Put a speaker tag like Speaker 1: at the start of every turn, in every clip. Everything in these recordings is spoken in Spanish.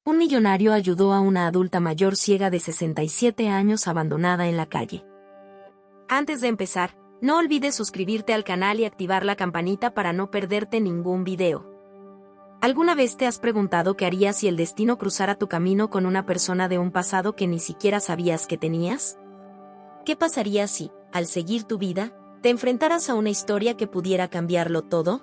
Speaker 1: Un millonario ayudó a una adulta mayor ciega de 67 años abandonada en la calle. Antes de empezar, no olvides suscribirte al canal y activar la campanita para no perderte ningún video. ¿Alguna vez te has preguntado qué harías si el destino cruzara tu camino con una persona de un pasado que ni siquiera sabías que tenías? ¿Qué pasaría si, al seguir tu vida, te enfrentaras a una historia que pudiera cambiarlo todo?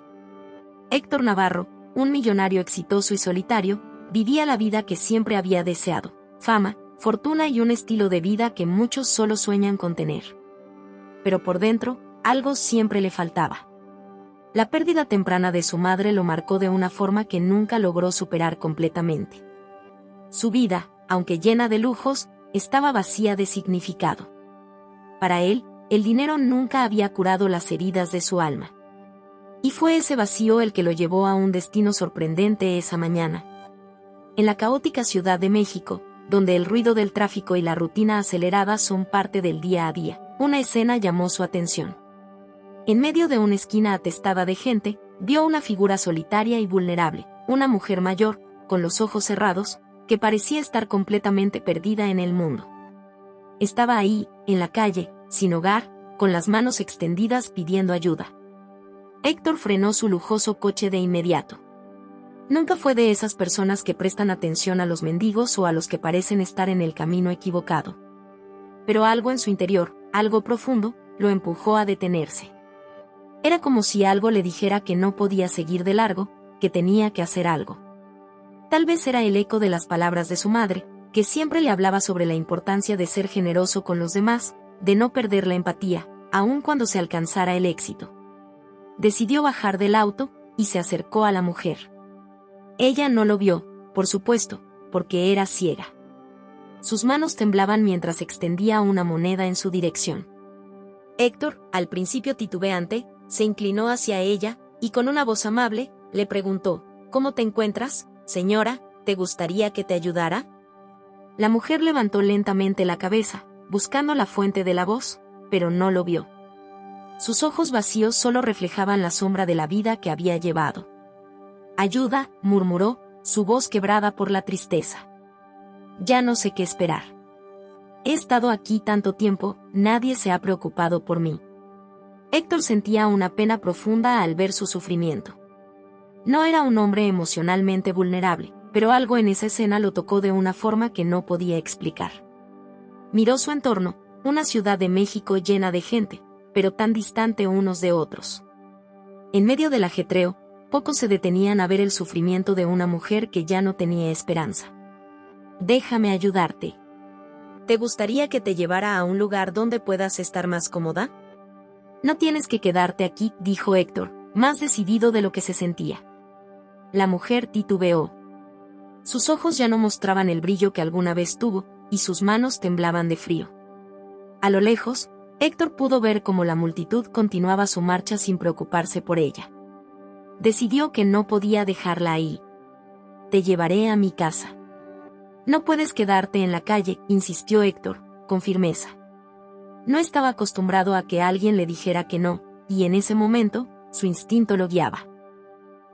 Speaker 1: Héctor Navarro, un millonario exitoso y solitario, vivía la vida que siempre había deseado: fama, fortuna y un estilo de vida que muchos solo sueñan con tener. Pero por dentro, algo siempre le faltaba. La pérdida temprana de su madre lo marcó de una forma que nunca logró superar completamente. Su vida, aunque llena de lujos, estaba vacía de significado. Para él, el dinero nunca había curado las heridas de su alma. Y fue ese vacío el que lo llevó a un destino sorprendente esa mañana. En la caótica Ciudad de México, donde el ruido del tráfico y la rutina acelerada son parte del día a día, una escena llamó su atención. En medio de una esquina atestada de gente, vio una figura solitaria y vulnerable, una mujer mayor, con los ojos cerrados, que parecía estar completamente perdida en el mundo. Estaba ahí, en la calle, sin hogar, con las manos extendidas pidiendo ayuda. Héctor frenó su lujoso coche de inmediato. Nunca fue de esas personas que prestan atención a los mendigos o a los que parecen estar en el camino equivocado. Pero algo en su interior, algo profundo, lo empujó a detenerse. Era como si algo le dijera que no podía seguir de largo, que tenía que hacer algo. Tal vez era el eco de las palabras de su madre, que siempre le hablaba sobre la importancia de ser generoso con los demás, de no perder la empatía, aun cuando se alcanzara el éxito. Decidió bajar del auto, y se acercó a la mujer. Ella no lo vio, por supuesto, porque era ciega. Sus manos temblaban mientras extendía una moneda en su dirección. Héctor, al principio titubeante, se inclinó hacia ella, y con una voz amable, le preguntó: ¿Cómo te encuentras, señora? ¿Te gustaría que te ayudara? La mujer levantó lentamente la cabeza, buscando la fuente de la voz, pero no lo vio. Sus ojos vacíos solo reflejaban la sombra de la vida que había llevado. «Ayuda», murmuró, su voz quebrada por la tristeza. «Ya no sé qué esperar. He estado aquí tanto tiempo, nadie se ha preocupado por mí». Héctor sentía una pena profunda al ver su sufrimiento. No era un hombre emocionalmente vulnerable, pero algo en esa escena lo tocó de una forma que no podía explicar. Miró su entorno, una Ciudad de México llena de gente, pero tan distante unos de otros. En medio del ajetreo, pocos se detenían a ver el sufrimiento de una mujer que ya no tenía esperanza. «Déjame ayudarte. ¿Te gustaría que te llevara a un lugar donde puedas estar más cómoda?» «No tienes que quedarte aquí», dijo Héctor, más decidido de lo que se sentía. La mujer titubeó. Sus ojos ya no mostraban el brillo que alguna vez tuvo, y sus manos temblaban de frío. A lo lejos, Héctor pudo ver cómo la multitud continuaba su marcha sin preocuparse por ella. Decidió que no podía dejarla ahí. «Te llevaré a mi casa». «No puedes quedarte en la calle», insistió Héctor, con firmeza. No estaba acostumbrado a que alguien le dijera que no, y en ese momento, su instinto lo guiaba.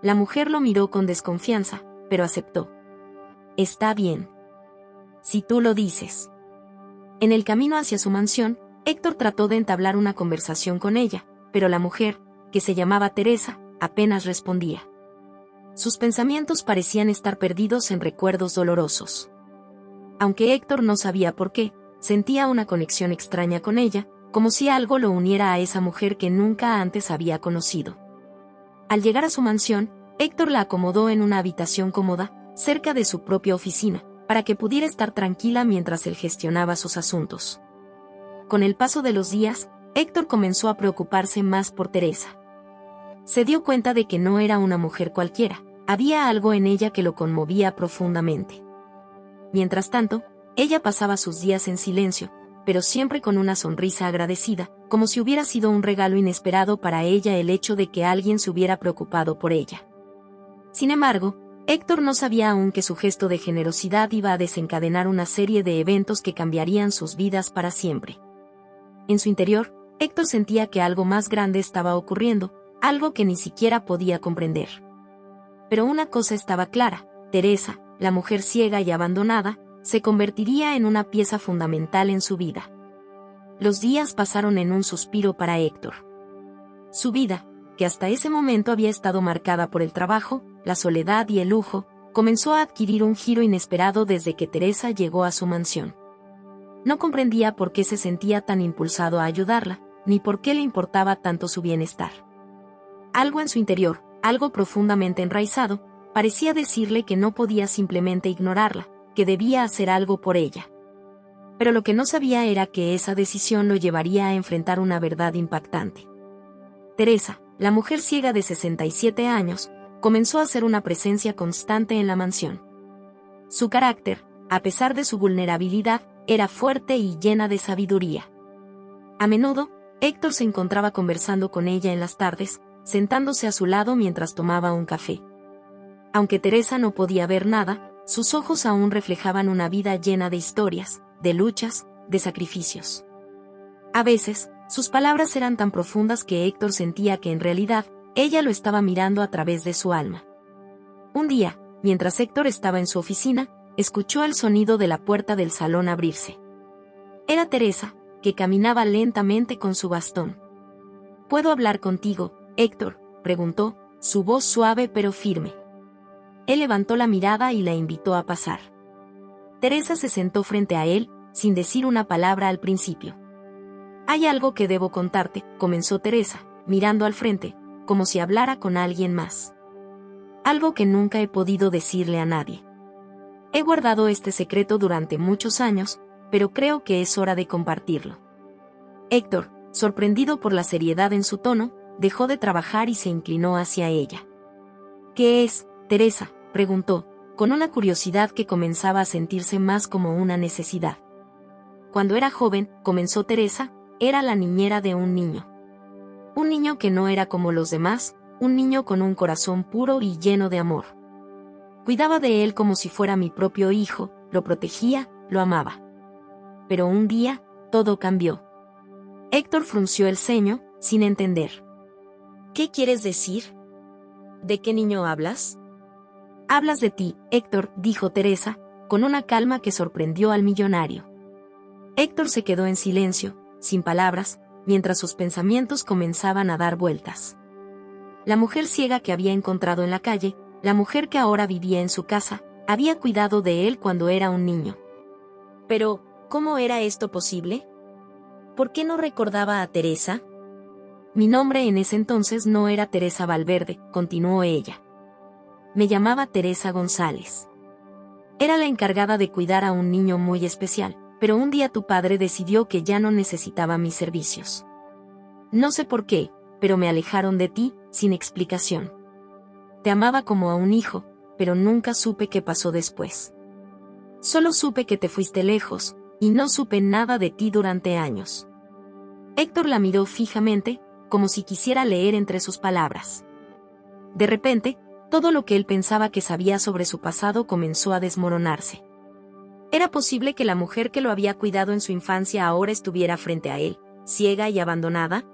Speaker 1: La mujer lo miró con desconfianza, pero aceptó. «Está bien. Si tú lo dices». En el camino hacia su mansión, Héctor trató de entablar una conversación con ella, pero la mujer, que se llamaba Teresa, apenas respondía. Sus pensamientos parecían estar perdidos en recuerdos dolorosos. Aunque Héctor no sabía por qué, sentía una conexión extraña con ella, como si algo lo uniera a esa mujer que nunca antes había conocido. Al llegar a su mansión, Héctor la acomodó en una habitación cómoda, cerca de su propia oficina, para que pudiera estar tranquila mientras él gestionaba sus asuntos. Con el paso de los días, Héctor comenzó a preocuparse más por Teresa. Se dio cuenta de que no era una mujer cualquiera, había algo en ella que lo conmovía profundamente. Mientras tanto, ella pasaba sus días en silencio, pero siempre con una sonrisa agradecida, como si hubiera sido un regalo inesperado para ella el hecho de que alguien se hubiera preocupado por ella. Sin embargo, Héctor no sabía aún que su gesto de generosidad iba a desencadenar una serie de eventos que cambiarían sus vidas para siempre. En su interior, Héctor sentía que algo más grande estaba ocurriendo, algo que ni siquiera podía comprender. Pero una cosa estaba clara: Teresa, la mujer ciega y abandonada, se convertiría en una pieza fundamental en su vida. Los días pasaron en un suspiro para Héctor. Su vida, que hasta ese momento había estado marcada por el trabajo, la soledad y el lujo, comenzó a adquirir un giro inesperado desde que Teresa llegó a su mansión. No comprendía por qué se sentía tan impulsado a ayudarla, ni por qué le importaba tanto su bienestar. Algo en su interior, algo profundamente enraizado, parecía decirle que no podía simplemente ignorarla, que debía hacer algo por ella. Pero lo que no sabía era que esa decisión lo llevaría a enfrentar una verdad impactante. Teresa, la mujer ciega de 67 años, comenzó a ser una presencia constante en la mansión. Su carácter, a pesar de su vulnerabilidad, era fuerte y llena de sabiduría. A menudo, Héctor se encontraba conversando con ella en las tardes, sentándose a su lado mientras tomaba un café. Aunque Teresa no podía ver nada, sus ojos aún reflejaban una vida llena de historias, de luchas, de sacrificios. A veces, sus palabras eran tan profundas que Héctor sentía que en realidad, ella lo estaba mirando a través de su alma. Un día, mientras Héctor estaba en su oficina, escuchó el sonido de la puerta del salón abrirse. Era Teresa, que caminaba lentamente con su bastón. ¿Puedo hablar contigo, Héctor?, preguntó, su voz suave pero firme. Él levantó la mirada y la invitó a pasar. Teresa se sentó frente a él, sin decir una palabra al principio. Hay algo que debo contarte, comenzó Teresa, mirando al frente, como si hablara con alguien más. Algo que nunca he podido decirle a nadie. He guardado este secreto durante muchos años, pero creo que es hora de compartirlo. Héctor, sorprendido por la seriedad en su tono, dejó de trabajar y se inclinó hacia ella. ¿Qué es, Teresa?, preguntó, con una curiosidad que comenzaba a sentirse más como una necesidad. Cuando era joven, comenzó Teresa, era la niñera de un niño. Un niño que no era como los demás, un niño con un corazón puro y lleno de amor. Cuidaba de él como si fuera mi propio hijo, lo protegía, lo amaba. Pero un día, todo cambió. Héctor frunció el ceño, sin entender. ¿Qué quieres decir? ¿De qué niño hablas? Hablas de ti, Héctor, dijo Teresa, con una calma que sorprendió al millonario. Héctor se quedó en silencio, sin palabras, mientras sus pensamientos comenzaban a dar vueltas. La mujer ciega que había encontrado en la calle, la mujer que ahora vivía en su casa, había cuidado de él cuando era un niño. Pero, ¿cómo era esto posible? ¿Por qué no recordaba a Teresa? Mi nombre en ese entonces no era Teresa Valverde, continuó ella. Me llamaba Teresa González. Era la encargada de cuidar a un niño muy especial, pero un día tu padre decidió que ya no necesitaba mis servicios. No sé por qué, pero me alejaron de ti, sin explicación. Te amaba como a un hijo, pero nunca supe qué pasó después. Solo supe que te fuiste lejos, y no supe nada de ti durante años. Héctor la miró fijamente, como si quisiera leer entre sus palabras. De repente, todo lo que él pensaba que sabía sobre su pasado comenzó a desmoronarse. ¿Era posible que la mujer que lo había cuidado en su infancia ahora estuviera frente a él, ciega y abandonada?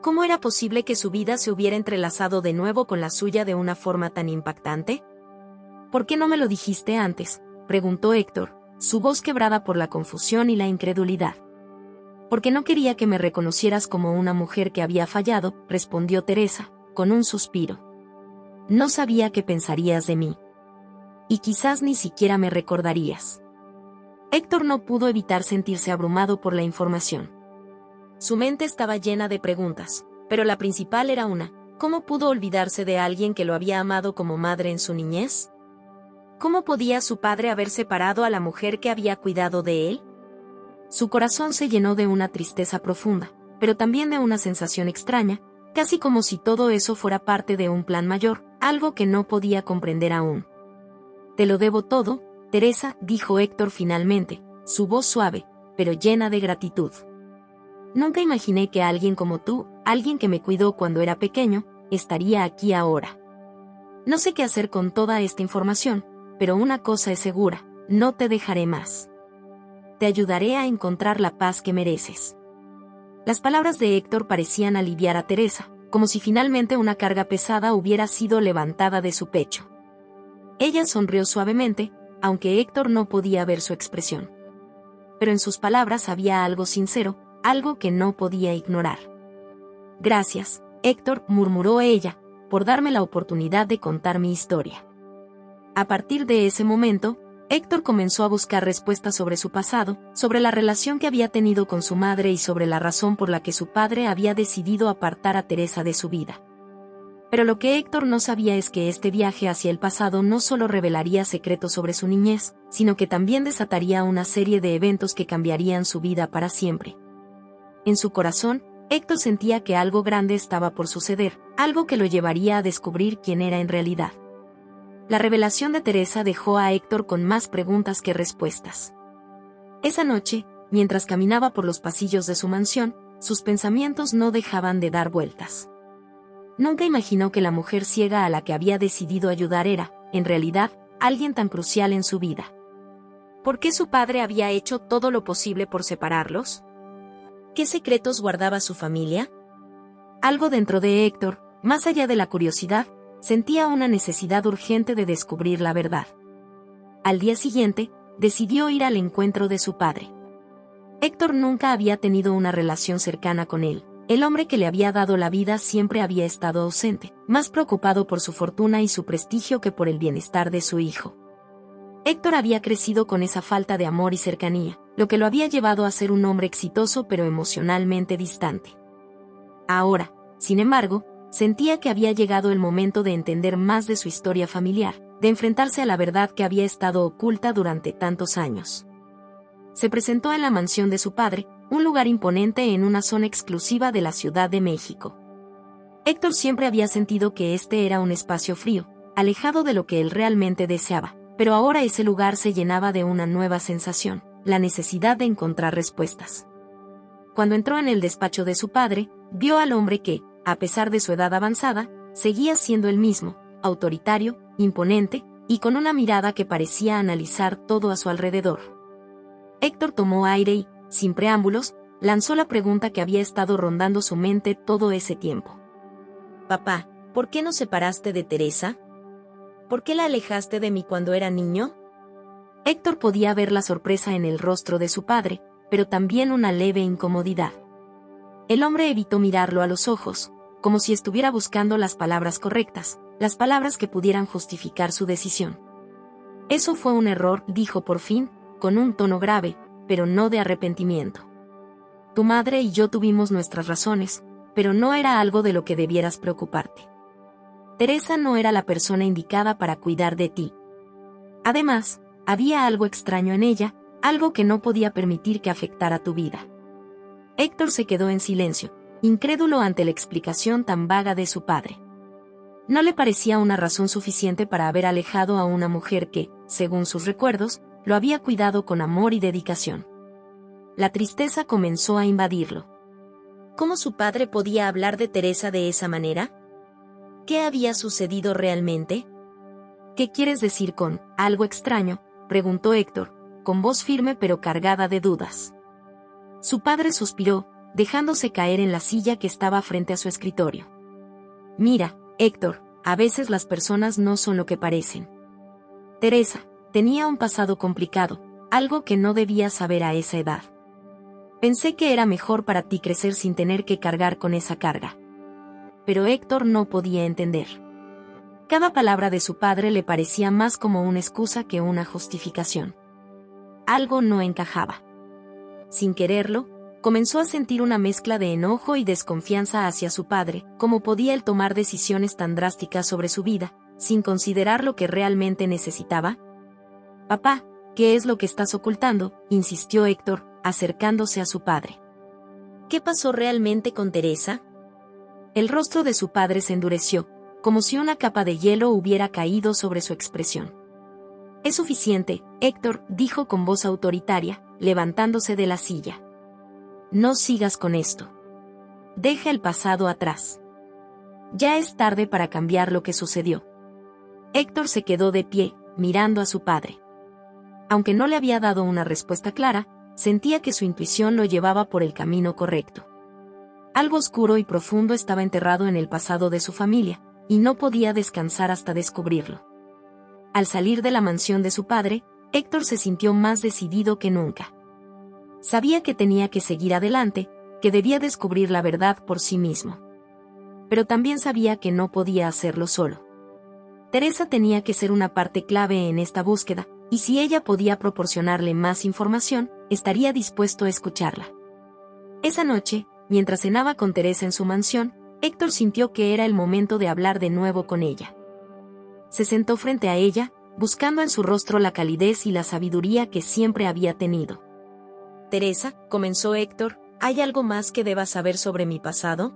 Speaker 1: ¿Cómo era posible que su vida se hubiera entrelazado de nuevo con la suya de una forma tan impactante? ¿Por qué no me lo dijiste antes?, preguntó Héctor, su voz quebrada por la confusión y la incredulidad. Porque no quería que me reconocieras como una mujer que había fallado, respondió Teresa, con un suspiro. No sabía qué pensarías de mí. Y quizás ni siquiera me recordarías. Héctor no pudo evitar sentirse abrumado por la información. Su mente estaba llena de preguntas, pero la principal era una: ¿cómo pudo olvidarse de alguien que lo había amado como madre en su niñez? ¿Cómo podía su padre haber separado a la mujer que había cuidado de él? Su corazón se llenó de una tristeza profunda, pero también de una sensación extraña, casi como si todo eso fuera parte de un plan mayor, algo que no podía comprender aún. Te lo debo todo, Teresa, dijo Héctor finalmente, su voz suave, pero llena de gratitud. Nunca imaginé que alguien como tú, alguien que me cuidó cuando era pequeño, estaría aquí ahora. No sé qué hacer con toda esta información, pero una cosa es segura, no te dejaré más. Te ayudaré a encontrar la paz que mereces. Las palabras de Héctor parecían aliviar a Teresa, como si finalmente una carga pesada hubiera sido levantada de su pecho. Ella sonrió suavemente, aunque Héctor no podía ver su expresión. Pero en sus palabras había algo sincero, algo que no podía ignorar. Gracias, Héctor, murmuró ella, por darme la oportunidad de contar mi historia. A partir de ese momento, Héctor comenzó a buscar respuestas sobre su pasado, sobre la relación que había tenido con su madre y sobre la razón por la que su padre había decidido apartar a Teresa de su vida. Pero lo que Héctor no sabía es que este viaje hacia el pasado no solo revelaría secretos sobre su niñez, sino que también desataría una serie de eventos que cambiarían su vida para siempre. En su corazón, Héctor sentía que algo grande estaba por suceder, algo que lo llevaría a descubrir quién era en realidad. La revelación de Teresa dejó a Héctor con más preguntas que respuestas. Esa noche, mientras caminaba por los pasillos de su mansión, sus pensamientos no dejaban de dar vueltas. Nunca imaginó que la mujer ciega a la que había decidido ayudar era, en realidad, alguien tan crucial en su vida. ¿Por qué su padre había hecho todo lo posible por separarlos? ¿Qué secretos guardaba su familia? Algo dentro de Héctor, más allá de la curiosidad, sentía una necesidad urgente de descubrir la verdad. Al día siguiente, decidió ir al encuentro de su padre. Héctor nunca había tenido una relación cercana con él. El hombre que le había dado la vida siempre había estado ausente, más preocupado por su fortuna y su prestigio que por el bienestar de su hijo. Héctor había crecido con esa falta de amor y cercanía, lo que lo había llevado a ser un hombre exitoso pero emocionalmente distante. Ahora, sin embargo, sentía que había llegado el momento de entender más de su historia familiar, de enfrentarse a la verdad que había estado oculta durante tantos años. Se presentó en la mansión de su padre, un lugar imponente en una zona exclusiva de la Ciudad de México. Héctor siempre había sentido que este era un espacio frío, alejado de lo que él realmente deseaba, pero ahora ese lugar se llenaba de una nueva sensación, la necesidad de encontrar respuestas. Cuando entró en el despacho de su padre, vio al hombre que, a pesar de su edad avanzada, seguía siendo el mismo, autoritario, imponente, y con una mirada que parecía analizar todo a su alrededor. Héctor tomó aire y, sin preámbulos, lanzó la pregunta que había estado rondando su mente todo ese tiempo. «Papá, ¿por qué nos separaste de Teresa? ¿Por qué la alejaste de mí cuando era niño?» Héctor podía ver la sorpresa en el rostro de su padre, pero también una leve incomodidad. El hombre evitó mirarlo a los ojos, como si estuviera buscando las palabras correctas, las palabras que pudieran justificar su decisión. «Eso fue un error», dijo por fin, con un tono grave, pero no de arrepentimiento. «Tu madre y yo tuvimos nuestras razones, pero no era algo de lo que debieras preocuparte. Teresa no era la persona indicada para cuidar de ti. Además, había algo extraño en ella, algo que no podía permitir que afectara tu vida». Héctor se quedó en silencio, incrédulo ante la explicación tan vaga de su padre. No le parecía una razón suficiente para haber alejado a una mujer que, según sus recuerdos, lo había cuidado con amor y dedicación. La tristeza comenzó a invadirlo. ¿Cómo su padre podía hablar de Teresa de esa manera? ¿Qué había sucedido realmente? «¿Qué quieres decir con algo extraño?», preguntó Héctor, con voz firme pero cargada de dudas. Su padre suspiró, dejándose caer en la silla que estaba frente a su escritorio. «Mira, Héctor, a veces las personas no son lo que parecen. Teresa tenía un pasado complicado, algo que no debías saber a esa edad. Pensé que era mejor para ti crecer sin tener que cargar con esa carga». Pero Héctor no podía entender. Cada palabra de su padre le parecía más como una excusa que una justificación. Algo no encajaba. Sin quererlo, comenzó a sentir una mezcla de enojo y desconfianza hacia su padre. ¿Cómo podía él tomar decisiones tan drásticas sobre su vida, sin considerar lo que realmente necesitaba? «Papá, ¿qué es lo que estás ocultando?», insistió Héctor, acercándose a su padre. «¿Qué pasó realmente con Teresa?». El rostro de su padre se endureció, como si una capa de hielo hubiera caído sobre su expresión. «Es suficiente, Héctor», dijo con voz autoritaria, levantándose de la silla. «No sigas con esto. Deja el pasado atrás. Ya es tarde para cambiar lo que sucedió». Héctor se quedó de pie, mirando a su padre. Aunque no le había dado una respuesta clara, sentía que su intuición lo llevaba por el camino correcto. Algo oscuro y profundo estaba enterrado en el pasado de su familia, y no podía descansar hasta descubrirlo. Al salir de la mansión de su padre, Héctor se sintió más decidido que nunca. Sabía que tenía que seguir adelante, que debía descubrir la verdad por sí mismo. Pero también sabía que no podía hacerlo solo. Teresa tenía que ser una parte clave en esta búsqueda, y si ella podía proporcionarle más información, estaría dispuesto a escucharla. Esa noche, mientras cenaba con Teresa en su mansión, Héctor sintió que era el momento de hablar de nuevo con ella. Se sentó frente a ella, buscando en su rostro la calidez y la sabiduría que siempre había tenido. «Teresa», comenzó Héctor, «¿hay algo más que debas saber sobre mi pasado?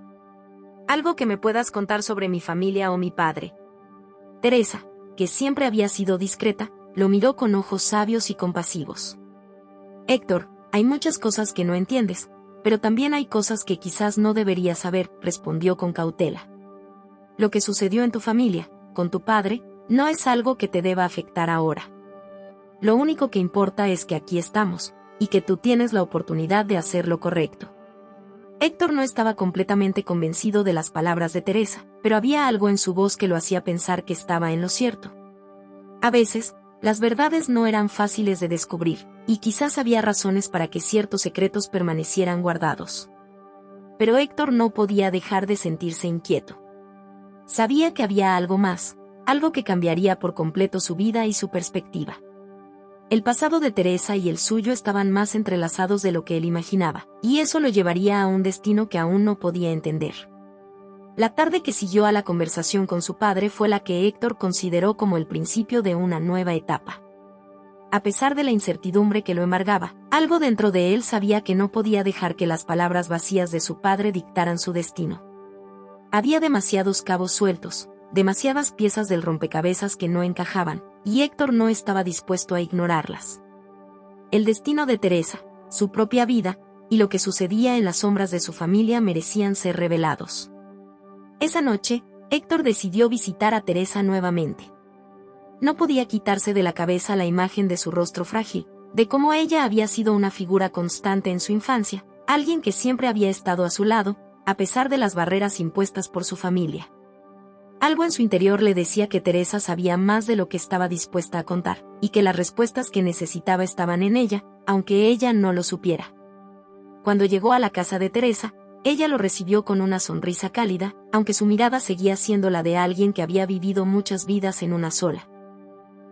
Speaker 1: Algo que me puedas contar sobre mi familia o mi padre». Teresa, que siempre había sido discreta, lo miró con ojos sabios y compasivos. «Héctor, hay muchas cosas que no entiendes, pero también hay cosas que quizás no deberías saber», respondió con cautela. «Lo que sucedió en tu familia, con tu padre, no es algo que te deba afectar ahora. Lo único que importa es que aquí estamos, y que tú tienes la oportunidad de hacer lo correcto». Héctor no estaba completamente convencido de las palabras de Teresa, pero había algo en su voz que lo hacía pensar que estaba en lo cierto. A veces, las verdades no eran fáciles de descubrir, y quizás había razones para que ciertos secretos permanecieran guardados. Pero Héctor no podía dejar de sentirse inquieto. Sabía que había algo más, algo que cambiaría por completo su vida y su perspectiva. El pasado de Teresa y el suyo estaban más entrelazados de lo que él imaginaba, y eso lo llevaría a un destino que aún no podía entender. La tarde que siguió a la conversación con su padre fue la que Héctor consideró como el principio de una nueva etapa. A pesar de la incertidumbre que lo embargaba, algo dentro de él sabía que no podía dejar que las palabras vacías de su padre dictaran su destino. Había demasiados cabos sueltos, demasiadas piezas del rompecabezas que no encajaban, y Héctor no estaba dispuesto a ignorarlas. El destino de Teresa, su propia vida, y lo que sucedía en las sombras de su familia merecían ser revelados. Esa noche, Héctor decidió visitar a Teresa nuevamente. No podía quitarse de la cabeza la imagen de su rostro frágil, de cómo ella había sido una figura constante en su infancia, alguien que siempre había estado a su lado, a pesar de las barreras impuestas por su familia. Algo en su interior le decía que Teresa sabía más de lo que estaba dispuesta a contar, y que las respuestas que necesitaba estaban en ella, aunque ella no lo supiera. Cuando llegó a la casa de Teresa, ella lo recibió con una sonrisa cálida, aunque su mirada seguía siendo la de alguien que había vivido muchas vidas en una sola.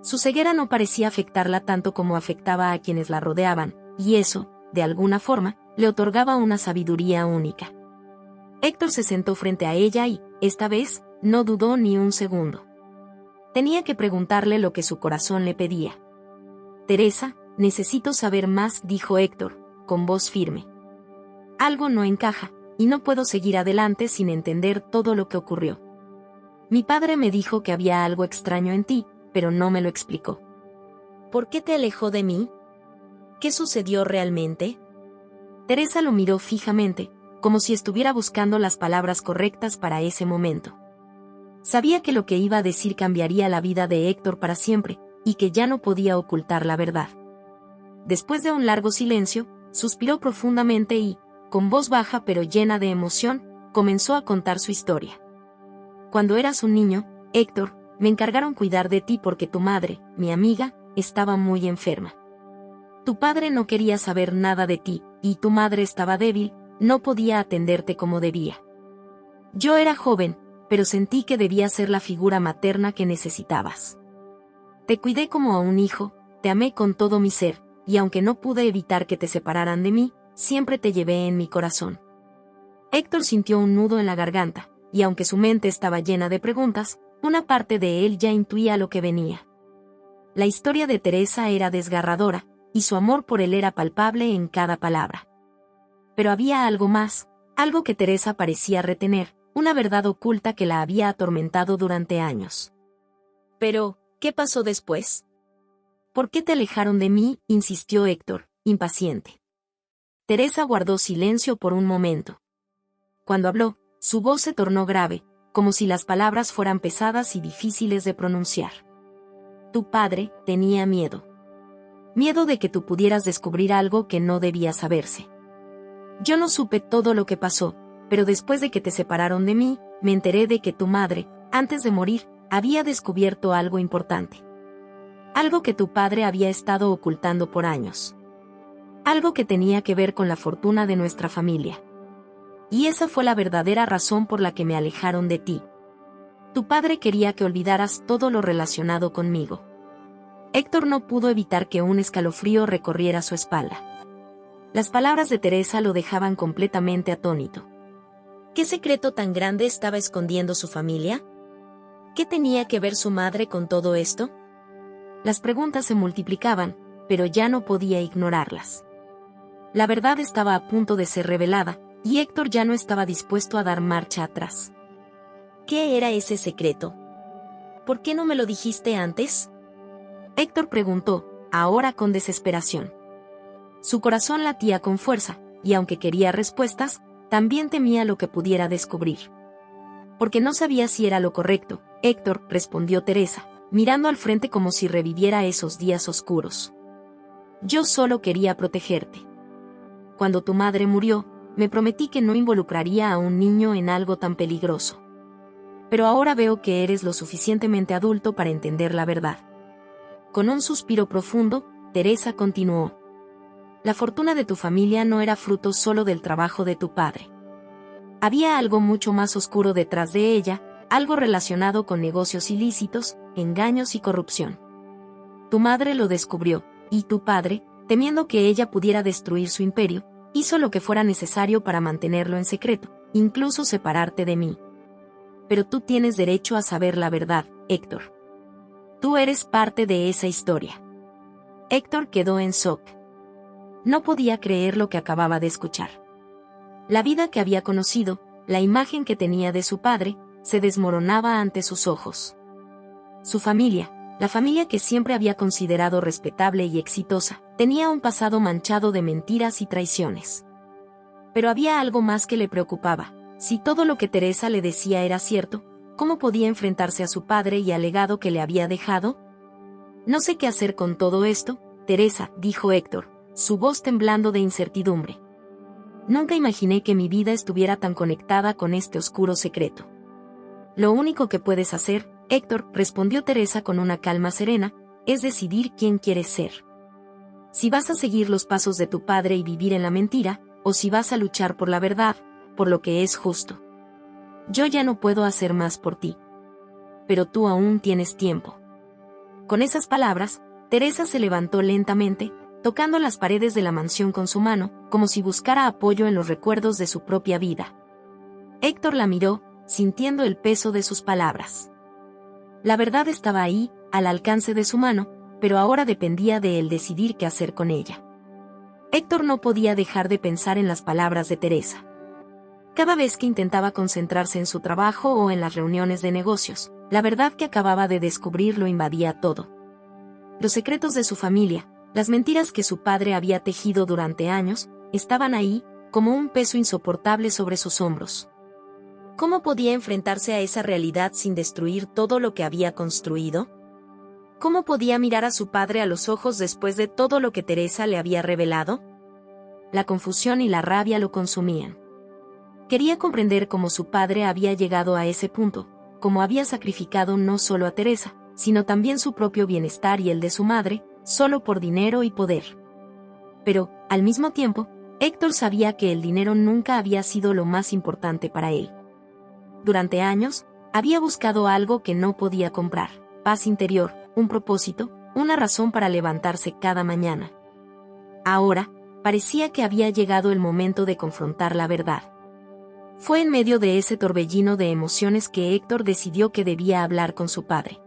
Speaker 1: Su ceguera no parecía afectarla tanto como afectaba a quienes la rodeaban, y eso, de alguna forma, le otorgaba una sabiduría única. Héctor se sentó frente a ella y, esta vez, no dudó ni un segundo. Tenía que preguntarle lo que su corazón le pedía. «Teresa, necesito saber más», dijo Héctor, con voz firme. «Algo no encaja, y no puedo seguir adelante sin entender todo lo que ocurrió. Mi padre me dijo que había algo extraño en ti, pero no me lo explicó. ¿Por qué te alejó de mí? ¿Qué sucedió realmente?» Teresa lo miró fijamente, como si estuviera buscando las palabras correctas para ese momento. Sabía que lo que iba a decir cambiaría la vida de Héctor para siempre, y que ya no podía ocultar la verdad. Después de un largo silencio, suspiró profundamente y, con voz baja pero llena de emoción, comenzó a contar su historia. «Cuando eras un niño, Héctor, me encargaron cuidar de ti porque tu madre, mi amiga, estaba muy enferma. Tu padre no quería saber nada de ti, y tu madre estaba débil, no podía atenderte como debía. Yo era joven, pero sentí que debía ser la figura materna que necesitabas. Te cuidé como a un hijo, te amé con todo mi ser, y aunque no pude evitar que te separaran de mí, siempre te llevé en mi corazón». Héctor sintió un nudo en la garganta, y aunque su mente estaba llena de preguntas, una parte de él ya intuía lo que venía. La historia de Teresa era desgarradora, y su amor por él era palpable en cada palabra. Pero había algo más, algo que Teresa parecía retener, una verdad oculta que la había atormentado durante años. «Pero, ¿qué pasó después? ¿Por qué te alejaron de mí?», insistió Héctor, impaciente. Teresa guardó silencio por un momento. Cuando habló, su voz se tornó grave, como si las palabras fueran pesadas y difíciles de pronunciar. «Tu padre tenía miedo. Miedo de que tú pudieras descubrir algo que no debía saberse. Yo no supe todo lo que pasó, pero después de que te separaron de mí, me enteré de que tu madre, antes de morir, había descubierto algo importante. Algo que tu padre había estado ocultando por años. Algo que tenía que ver con la fortuna de nuestra familia. Y esa fue la verdadera razón por la que me alejaron de ti. Tu padre quería que olvidaras todo lo relacionado conmigo. Héctor no pudo evitar que un escalofrío recorriera su espalda. Las palabras de Teresa lo dejaban completamente atónito. ¿Qué secreto tan grande estaba escondiendo su familia? ¿Qué tenía que ver su madre con todo esto? Las preguntas se multiplicaban, pero ya no podía ignorarlas. La verdad estaba a punto de ser revelada, y Héctor ya no estaba dispuesto a dar marcha atrás. ¿Qué era ese secreto? ¿Por qué no me lo dijiste antes? Héctor preguntó, ahora con desesperación. Su corazón latía con fuerza, y aunque quería respuestas, también temía lo que pudiera descubrir. Porque no sabía si era lo correcto, Héctor, respondió Teresa, mirando al frente como si reviviera esos días oscuros. Yo solo quería protegerte. Cuando tu madre murió, me prometí que no involucraría a un niño en algo tan peligroso. Pero ahora veo que eres lo suficientemente adulto para entender la verdad. Con un suspiro profundo, Teresa continuó. La fortuna de tu familia no era fruto solo del trabajo de tu padre. Había algo mucho más oscuro detrás de ella, algo relacionado con negocios ilícitos, engaños y corrupción. Tu madre lo descubrió, y tu padre, temiendo que ella pudiera destruir su imperio, hizo lo que fuera necesario para mantenerlo en secreto, incluso separarte de mí. Pero tú tienes derecho a saber la verdad, Héctor. Tú eres parte de esa historia. Héctor quedó en shock. No podía creer lo que acababa de escuchar. La vida que había conocido, la imagen que tenía de su padre, se desmoronaba ante sus ojos. Su familia, la familia que siempre había considerado respetable y exitosa, tenía un pasado manchado de mentiras y traiciones. Pero había algo más que le preocupaba. Si todo lo que Teresa le decía era cierto, ¿cómo podía enfrentarse a su padre y al legado que le había dejado? No sé qué hacer con todo esto, Teresa, dijo Héctor, su voz temblando de incertidumbre. Nunca imaginé que mi vida estuviera tan conectada con este oscuro secreto. Lo único que puedes hacer, Héctor, respondió Teresa con una calma serena, es decidir quién quieres ser. Si vas a seguir los pasos de tu padre y vivir en la mentira, o si vas a luchar por la verdad, por lo que es justo. Yo ya no puedo hacer más por ti. Pero tú aún tienes tiempo. Con esas palabras, Teresa se levantó lentamente, tocando las paredes de la mansión con su mano, como si buscara apoyo en los recuerdos de su propia vida. Héctor la miró, sintiendo el peso de sus palabras. La verdad estaba ahí, al alcance de su mano, pero ahora dependía de él decidir qué hacer con ella. Héctor no podía dejar de pensar en las palabras de Teresa. Cada vez que intentaba concentrarse en su trabajo o en las reuniones de negocios, la verdad que acababa de descubrir lo invadía todo. Los secretos de su familia, las mentiras que su padre había tejido durante años, estaban ahí, como un peso insoportable sobre sus hombros. ¿Cómo podía enfrentarse a esa realidad sin destruir todo lo que había construido? ¿Cómo podía mirar a su padre a los ojos después de todo lo que Teresa le había revelado? La confusión y la rabia lo consumían. Quería comprender cómo su padre había llegado a ese punto, cómo había sacrificado no solo a Teresa, sino también su propio bienestar y el de su madre, solo por dinero y poder. Pero, al mismo tiempo, Héctor sabía que el dinero nunca había sido lo más importante para él. Durante años, había buscado algo que no podía comprar: paz interior, un propósito, una razón para levantarse cada mañana. Ahora, parecía que había llegado el momento de confrontar la verdad. Fue en medio de ese torbellino de emociones que Héctor decidió que debía hablar con su padre.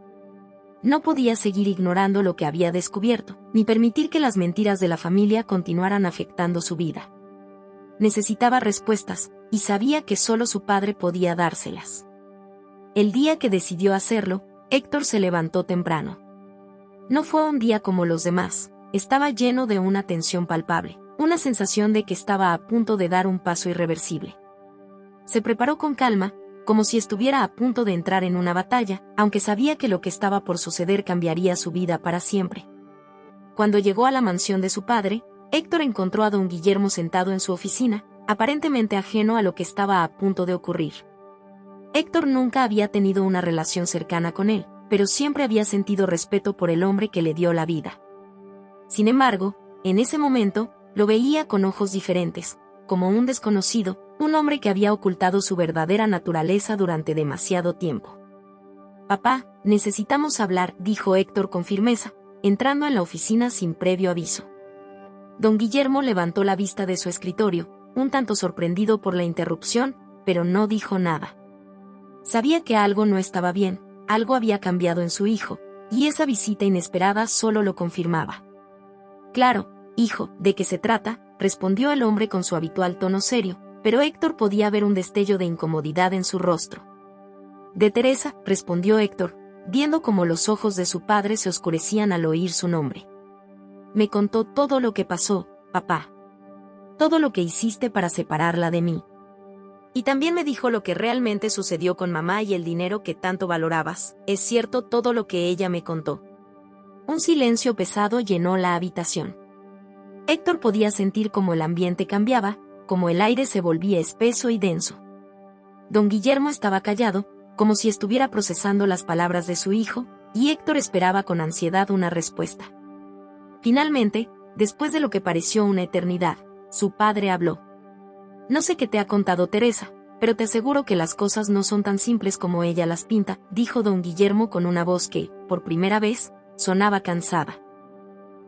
Speaker 1: No podía seguir ignorando lo que había descubierto, ni permitir que las mentiras de la familia continuaran afectando su vida. Necesitaba respuestas, y sabía que solo su padre podía dárselas. El día que decidió hacerlo, Héctor se levantó temprano. No fue un día como los demás, estaba lleno de una tensión palpable, una sensación de que estaba a punto de dar un paso irreversible. Se preparó con calma, como si estuviera a punto de entrar en una batalla, aunque sabía que lo que estaba por suceder cambiaría su vida para siempre. Cuando llegó a la mansión de su padre, Héctor encontró a don Guillermo sentado en su oficina, aparentemente ajeno a lo que estaba a punto de ocurrir. Héctor nunca había tenido una relación cercana con él, pero siempre había sentido respeto por el hombre que le dio la vida. Sin embargo, en ese momento, lo veía con ojos diferentes, como un desconocido, un hombre que había ocultado su verdadera naturaleza durante demasiado tiempo. «Papá, necesitamos hablar», dijo Héctor con firmeza, entrando en la oficina sin previo aviso. Don Guillermo levantó la vista de su escritorio, un tanto sorprendido por la interrupción, pero no dijo nada. Sabía que algo no estaba bien, algo había cambiado en su hijo, y esa visita inesperada solo lo confirmaba. «Claro, hijo, ¿de qué se trata?», respondió el hombre con su habitual tono serio, pero Héctor podía ver un destello de incomodidad en su rostro. «De Teresa», respondió Héctor, viendo cómo los ojos de su padre se oscurecían al oír su nombre. «Me contó todo lo que pasó, papá. Todo lo que hiciste para separarla de mí. Y también me dijo lo que realmente sucedió con mamá y el dinero que tanto valorabas. Es cierto todo lo que ella me contó». Un silencio pesado llenó la habitación. Héctor podía sentir cómo el ambiente cambiaba, cómo el aire se volvía espeso y denso. Don Guillermo estaba callado, como si estuviera procesando las palabras de su hijo, y Héctor esperaba con ansiedad una respuesta. Finalmente, después de lo que pareció una eternidad, su padre habló. «No sé qué te ha contado Teresa, pero te aseguro que las cosas no son tan simples como ella las pinta», dijo don Guillermo con una voz que, por primera vez, sonaba cansada.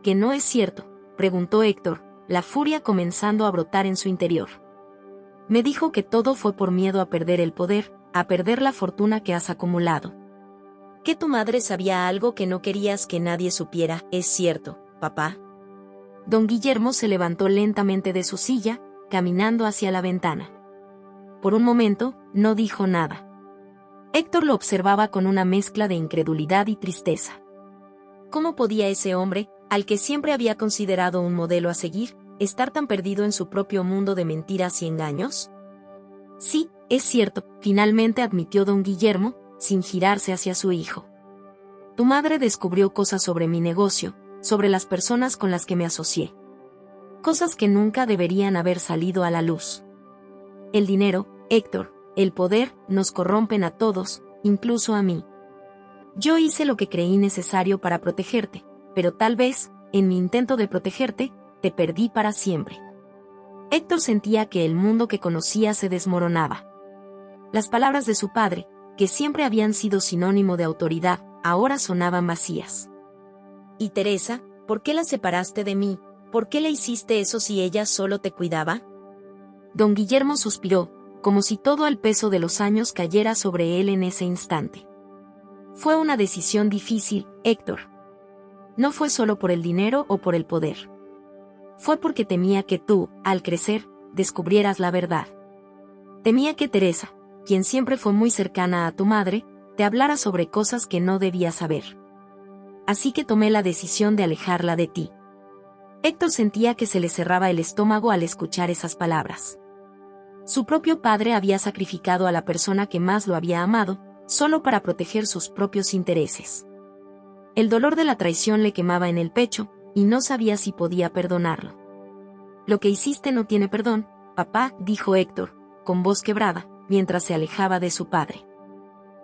Speaker 1: «¿Que no es cierto?», preguntó Héctor, la furia comenzando a brotar en su interior. «Me dijo que todo fue por miedo a perder el poder, a perder la fortuna que has acumulado. Que tu madre sabía algo que no querías que nadie supiera. ¿Es cierto, papá?». Don Guillermo se levantó lentamente de su silla, caminando hacia la ventana. Por un momento, no dijo nada. Héctor lo observaba con una mezcla de incredulidad y tristeza. ¿Cómo podía ese hombre, al que siempre había considerado un modelo a seguir, estar tan perdido en su propio mundo de mentiras y engaños? «Sí, es cierto», finalmente admitió don Guillermo, sin girarse hacia su hijo. «Tu madre descubrió cosas sobre mi negocio, sobre las personas con las que me asocié. Cosas que nunca deberían haber salido a la luz. El dinero, Héctor, el poder, nos corrompen a todos, incluso a mí. Yo hice lo que creí necesario para protegerte, pero tal vez, en mi intento de protegerte, te perdí para siempre». Héctor sentía que el mundo que conocía se desmoronaba. Las palabras de su padre, que siempre habían sido sinónimo de autoridad, ahora sonaban vacías. «¿Y Teresa, por qué la separaste de mí? ¿Por qué le hiciste eso si ella solo te cuidaba?». Don Guillermo suspiró, como si todo el peso de los años cayera sobre él en ese instante. «Fue una decisión difícil, Héctor. No fue solo por el dinero o por el poder. Fue porque temía que tú, al crecer, descubrieras la verdad. Temía que Teresa, quien siempre fue muy cercana a tu madre, te hablara sobre cosas que no debías saber. Así que tomé la decisión de alejarla de ti». Héctor sentía que se le cerraba el estómago al escuchar esas palabras. Su propio padre había sacrificado a la persona que más lo había amado, solo para proteger sus propios intereses. El dolor de la traición le quemaba en el pecho, y no sabía si podía perdonarlo. «Lo que hiciste no tiene perdón, papá», dijo Héctor, con voz quebrada, mientras se alejaba de su padre.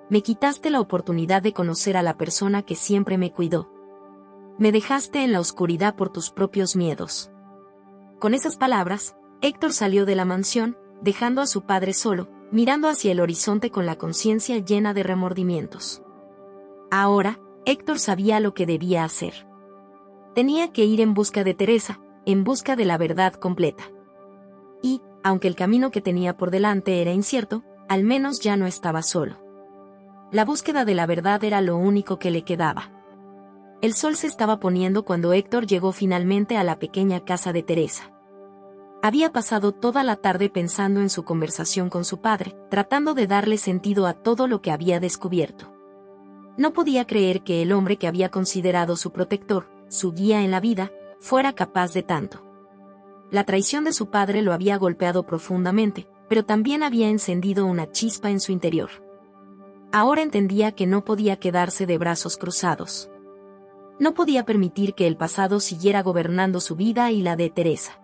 Speaker 1: «Me quitaste la oportunidad de conocer a la persona que siempre me cuidó. Me dejaste en la oscuridad por tus propios miedos». Con esas palabras, Héctor salió de la mansión, dejando a su padre solo, mirando hacia el horizonte con la conciencia llena de remordimientos. Ahora, Héctor sabía lo que debía hacer. Tenía que ir en busca de Teresa, en busca de la verdad completa. Y, aunque el camino que tenía por delante era incierto, al menos ya no estaba solo. La búsqueda de la verdad era lo único que le quedaba. El sol se estaba poniendo cuando Héctor llegó finalmente a la pequeña casa de Teresa. Había pasado toda la tarde pensando en su conversación con su padre, tratando de darle sentido a todo lo que había descubierto. No podía creer que el hombre que había considerado su protector, su guía en la vida, fuera capaz de tanto. La traición de su padre lo había golpeado profundamente, pero también había encendido una chispa en su interior. Ahora entendía que no podía quedarse de brazos cruzados. No podía permitir que el pasado siguiera gobernando su vida y la de Teresa.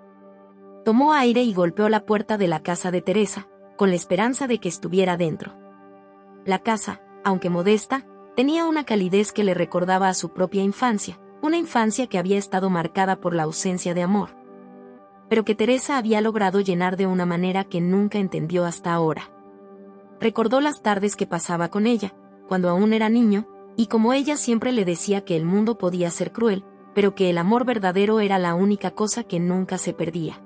Speaker 1: Tomó aire y golpeó la puerta de la casa de Teresa, con la esperanza de que estuviera dentro. La casa, aunque modesta, Tenía una calidez que le recordaba a su propia infancia, una infancia que había estado marcada por la ausencia de amor, pero que Teresa había logrado llenar de una manera que nunca entendió hasta ahora. Recordó las tardes que pasaba con ella, cuando aún era niño, y como ella siempre le decía que el mundo podía ser cruel, pero que el amor verdadero era la única cosa que nunca se perdía.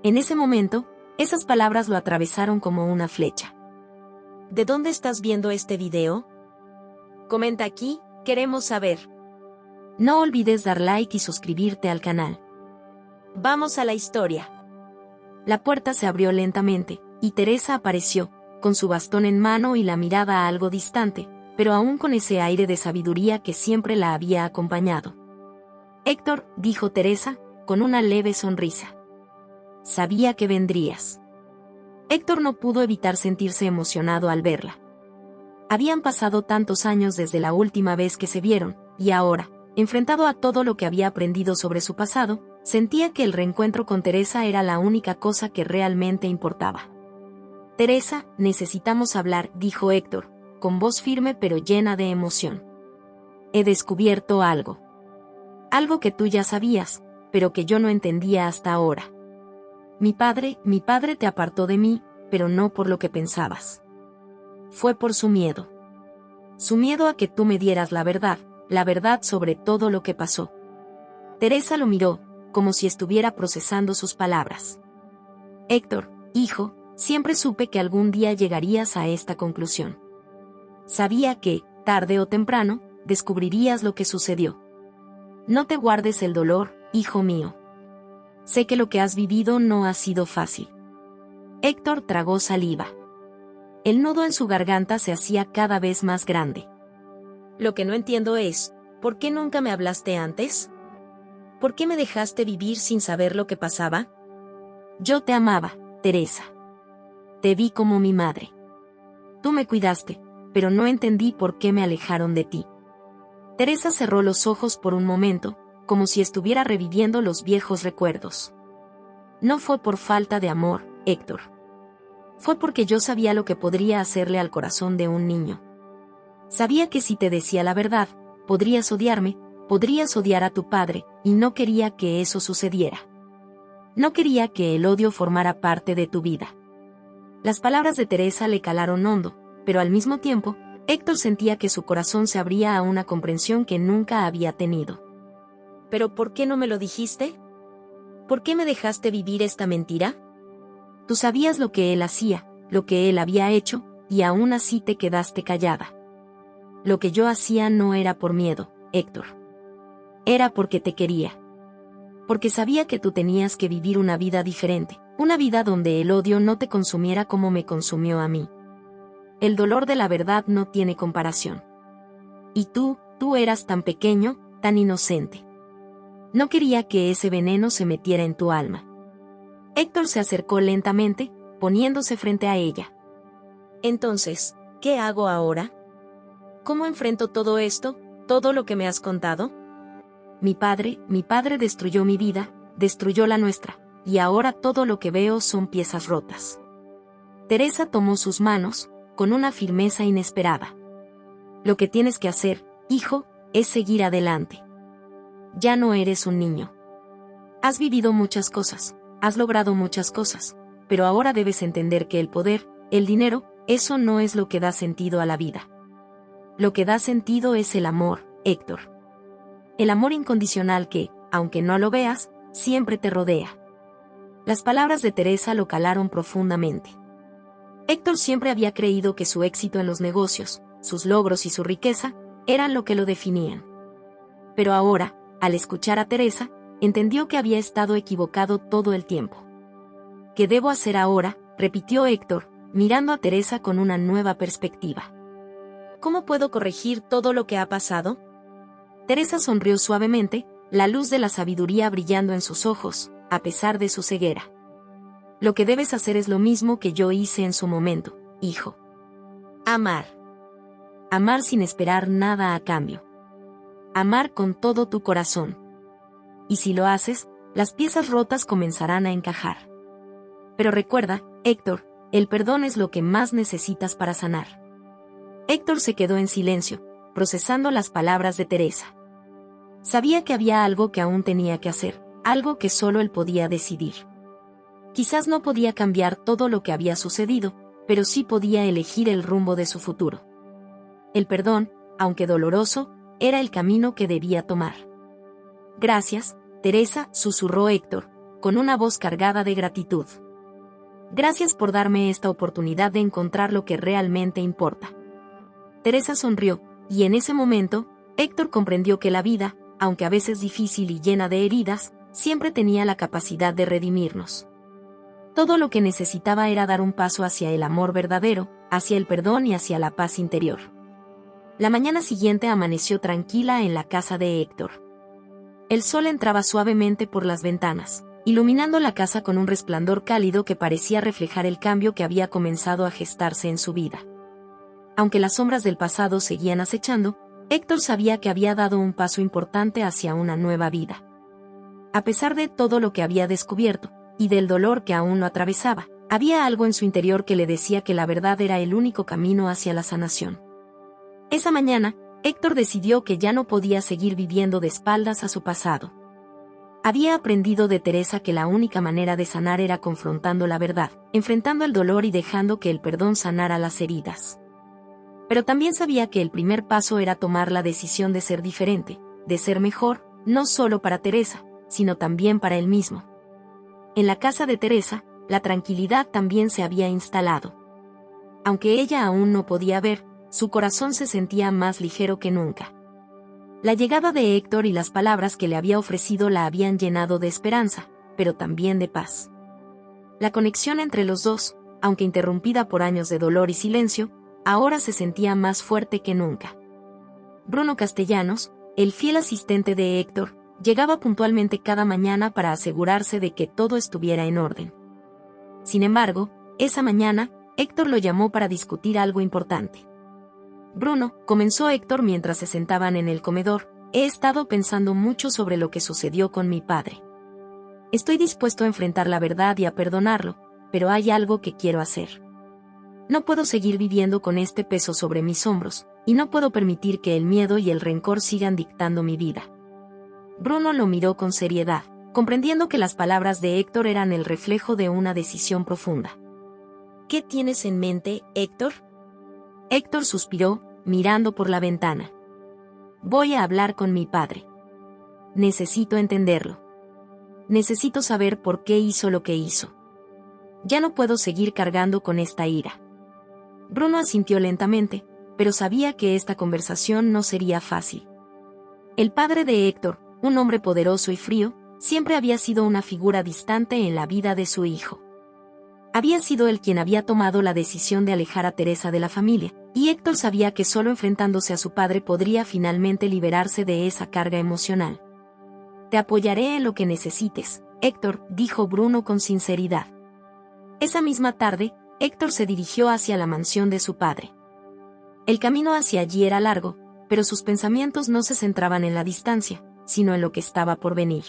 Speaker 1: En ese momento, esas palabras lo atravesaron como una flecha. ¿De dónde estás viendo este video? Comenta aquí, queremos saber. No olvides dar like y suscribirte al canal. Vamos a la historia. La puerta se abrió lentamente, y Teresa apareció, con su bastón en mano y la mirada algo distante, pero aún con ese aire de sabiduría que siempre la había acompañado. Héctor, dijo Teresa, con una leve sonrisa. Sabía que vendrías. Héctor no pudo evitar sentirse emocionado al verla. Habían pasado tantos años desde la última vez que se vieron, y ahora, enfrentado a todo lo que había aprendido sobre su pasado, sentía que el reencuentro con Teresa era la única cosa que realmente importaba. Teresa, necesitamos hablar, dijo Héctor, con voz firme pero llena de emoción. He descubierto algo. Algo que tú ya sabías, pero que yo no entendía hasta ahora. Mi padre te apartó de mí, pero no por lo que pensabas. Fue por su miedo. Su miedo a que tú me dieras la verdad sobre todo lo que pasó. Teresa lo miró, como si estuviera procesando sus palabras. Héctor, hijo, siempre supe que algún día llegarías a esta conclusión. Sabía que, tarde o temprano, descubrirías lo que sucedió. No te guardes el dolor, hijo mío. Sé que lo que has vivido no ha sido fácil. Héctor tragó saliva. El nudo en su garganta se hacía cada vez más grande. Lo que no entiendo es, ¿por qué nunca me hablaste antes? ¿Por qué me dejaste vivir sin saber lo que pasaba? Yo te amaba, Teresa. Te vi como mi madre. Tú me cuidaste, pero no entendí por qué me alejaron de ti. Teresa cerró los ojos por un momento, como si estuviera reviviendo los viejos recuerdos. No fue por falta de amor, Héctor. Fue porque yo sabía lo que podría hacerle al corazón de un niño. Sabía que si te decía la verdad, podrías odiarme, podrías odiar a tu padre, y no quería que eso sucediera. No quería que el odio formara parte de tu vida. Las palabras de Teresa le calaron hondo, pero al mismo tiempo, Héctor sentía que su corazón se abría a una comprensión que nunca había tenido. ¿Pero por qué no me lo dijiste? ¿Por qué me dejaste vivir esta mentira? Tú sabías lo que él hacía, lo que él había hecho, y aún así te quedaste callada. Lo que yo hacía no era por miedo, Héctor. Era porque te quería. Porque sabía que tú tenías que vivir una vida diferente, una vida donde el odio no te consumiera como me consumió a mí. El dolor de la verdad no tiene comparación. Y tú eras tan pequeño, tan inocente. No quería que ese veneno se metiera en tu alma. Héctor se acercó lentamente, poniéndose frente a ella. Entonces, ¿qué hago ahora? ¿Cómo enfrento todo esto, todo lo que me has contado? Mi padre destruyó mi vida, destruyó la nuestra, y ahora todo lo que veo son piezas rotas. Teresa tomó sus manos, con una firmeza inesperada. Lo que tienes que hacer, hijo, es seguir adelante. Ya no eres un niño. Has vivido muchas cosas, has logrado muchas cosas, pero ahora debes entender que el poder, el dinero, eso no es lo que da sentido a la vida. Lo que da sentido es el amor, Héctor. El amor incondicional que, aunque no lo veas, siempre te rodea. Las palabras de Teresa lo calaron profundamente. Héctor siempre había creído que su éxito en los negocios, sus logros y su riqueza, eran lo que lo definían. Pero ahora, al escuchar a Teresa, entendió que había estado equivocado todo el tiempo. ¿Qué debo hacer ahora?, repitió Héctor, mirando a Teresa con una nueva perspectiva. ¿Cómo puedo corregir todo lo que ha pasado? Teresa sonrió suavemente, la luz de la sabiduría brillando en sus ojos, a pesar de su ceguera. Lo que debes hacer es lo mismo que yo hice en su momento, hijo. Amar. Amar sin esperar nada a cambio. Amar con todo tu corazón. Y si lo haces, las piezas rotas comenzarán a encajar. Pero recuerda, Héctor, el perdón es lo que más necesitas para sanar. Héctor se quedó en silencio, procesando las palabras de Teresa. Sabía que había algo que aún tenía que hacer, algo que solo él podía decidir. Quizás no podía cambiar todo lo que había sucedido, pero sí podía elegir el rumbo de su futuro. El perdón, aunque doloroso, era el camino que debía tomar. Gracias, Teresa, susurró Héctor, con una voz cargada de gratitud. Gracias por darme esta oportunidad de encontrar lo que realmente importa. Teresa sonrió, y en ese momento, Héctor comprendió que la vida, aunque a veces difícil y llena de heridas, siempre tenía la capacidad de redimirnos. Todo lo que necesitaba era dar un paso hacia el amor verdadero, hacia el perdón y hacia la paz interior. La mañana siguiente amaneció tranquila en la casa de Héctor. El sol entraba suavemente por las ventanas, iluminando la casa con un resplandor cálido que parecía reflejar el cambio que había comenzado a gestarse en su vida. Aunque las sombras del pasado seguían acechando, Héctor sabía que había dado un paso importante hacia una nueva vida. A pesar de todo lo que había descubierto, y del dolor que aún lo atravesaba, había algo en su interior que le decía que la verdad era el único camino hacia la sanación. Esa mañana, Héctor decidió que ya no podía seguir viviendo de espaldas a su pasado. Había aprendido de Teresa que la única manera de sanar era confrontando la verdad, enfrentando el dolor y dejando que el perdón sanara las heridas. Pero también sabía que el primer paso era tomar la decisión de ser diferente, de ser mejor, no solo para Teresa, sino también para él mismo. En la casa de Teresa, la tranquilidad también se había instalado. Aunque ella aún no podía ver, su corazón se sentía más ligero que nunca. La llegada de Héctor y las palabras que le había ofrecido la habían llenado de esperanza, pero también de paz. La conexión entre los dos, aunque interrumpida por años de dolor y silencio, ahora se sentía más fuerte que nunca. Bruno Castellanos, el fiel asistente de Héctor, llegaba puntualmente cada mañana para asegurarse de que todo estuviera en orden. Sin embargo, esa mañana, Héctor lo llamó para discutir algo importante. Bruno, comenzó Héctor mientras se sentaban en el comedor, he estado pensando mucho sobre lo que sucedió con mi padre. Estoy dispuesto a enfrentar la verdad y a perdonarlo, pero hay algo que quiero hacer. No puedo seguir viviendo con este peso sobre mis hombros, y no puedo permitir que el miedo y el rencor sigan dictando mi vida. Bruno lo miró con seriedad, comprendiendo que las palabras de Héctor eran el reflejo de una decisión profunda. ¿Qué tienes en mente, Héctor? Héctor suspiró, mirando por la ventana. Voy a hablar con mi padre. Necesito entenderlo. Necesito saber por qué hizo lo que hizo. Ya no puedo seguir cargando con esta ira. Bruno asintió lentamente, pero sabía que esta conversación no sería fácil. El padre de Héctor, un hombre poderoso y frío, siempre había sido una figura distante en la vida de su hijo. Había sido él quien había tomado la decisión de alejar a Teresa de la familia, y Héctor sabía que solo enfrentándose a su padre podría finalmente liberarse de esa carga emocional. Te apoyaré en lo que necesites, Héctor, dijo Bruno con sinceridad. Esa misma tarde, Héctor se dirigió hacia la mansión de su padre. El camino hacia allí era largo, pero sus pensamientos no se centraban en la distancia, sino en lo que estaba por venir.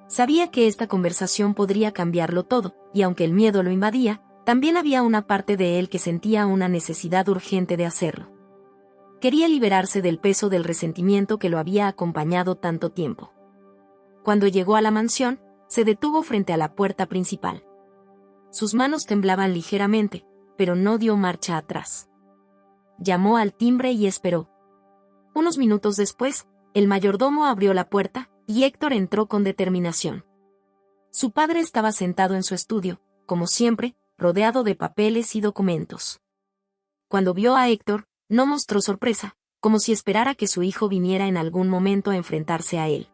Speaker 1: Sabía que esta conversación podría cambiarlo todo, y aunque el miedo lo invadía, también había una parte de él que sentía una necesidad urgente de hacerlo. Quería liberarse del peso del resentimiento que lo había acompañado tanto tiempo. Cuando llegó a la mansión, se detuvo frente a la puerta principal. Sus manos temblaban ligeramente, pero no dio marcha atrás. Llamó al timbre y esperó. Unos minutos después, el mayordomo abrió la puerta, y Héctor entró con determinación. Su padre estaba sentado en su estudio, como siempre, rodeado de papeles y documentos. Cuando vio a Héctor, no mostró sorpresa, como si esperara que su hijo viniera en algún momento a enfrentarse a él.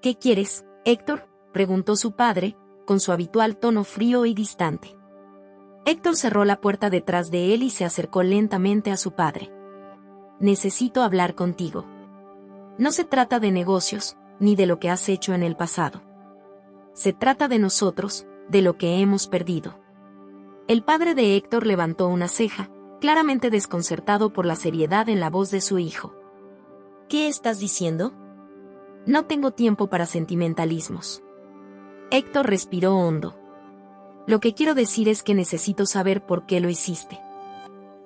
Speaker 1: ¿Qué quieres, Héctor?, preguntó su padre, con su habitual tono frío y distante. Héctor cerró la puerta detrás de él y se acercó lentamente a su padre. Necesito hablar contigo. No se trata de negocios, ni de lo que has hecho en el pasado. Se trata de nosotros, de lo que hemos perdido. El padre de Héctor levantó una ceja, claramente desconcertado por la seriedad en la voz de su hijo. ¿Qué estás diciendo? No tengo tiempo para sentimentalismos. Héctor respiró hondo. Lo que quiero decir es que necesito saber por qué lo hiciste.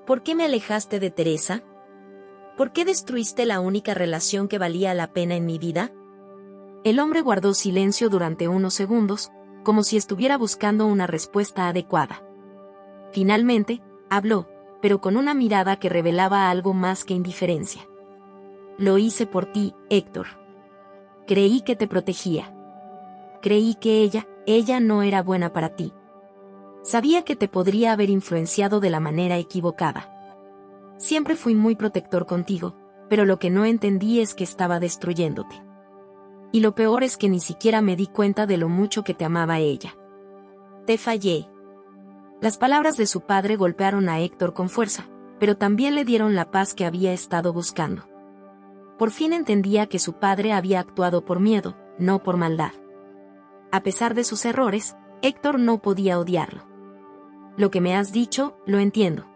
Speaker 1: ¿Por qué me alejaste de Teresa? ¿Por qué destruiste la única relación que valía la pena en mi vida? El hombre guardó silencio durante unos segundos, como si estuviera buscando una respuesta adecuada. Finalmente, habló, pero con una mirada que revelaba algo más que indiferencia. Lo hice por ti, Héctor. Creí que te protegía. Creí que ella no era buena para ti. Sabía que te podría haber influenciado de la manera equivocada. Siempre fui muy protector contigo, pero lo que no entendí es que estaba destruyéndote. Y lo peor es que ni siquiera me di cuenta de lo mucho que te amaba ella. Te fallé. Las palabras de su padre golpearon a Héctor con fuerza, pero también le dieron la paz que había estado buscando. Por fin entendía que su padre había actuado por miedo, no por maldad. A pesar de sus errores, Héctor no podía odiarlo. Lo que me has dicho, lo entiendo.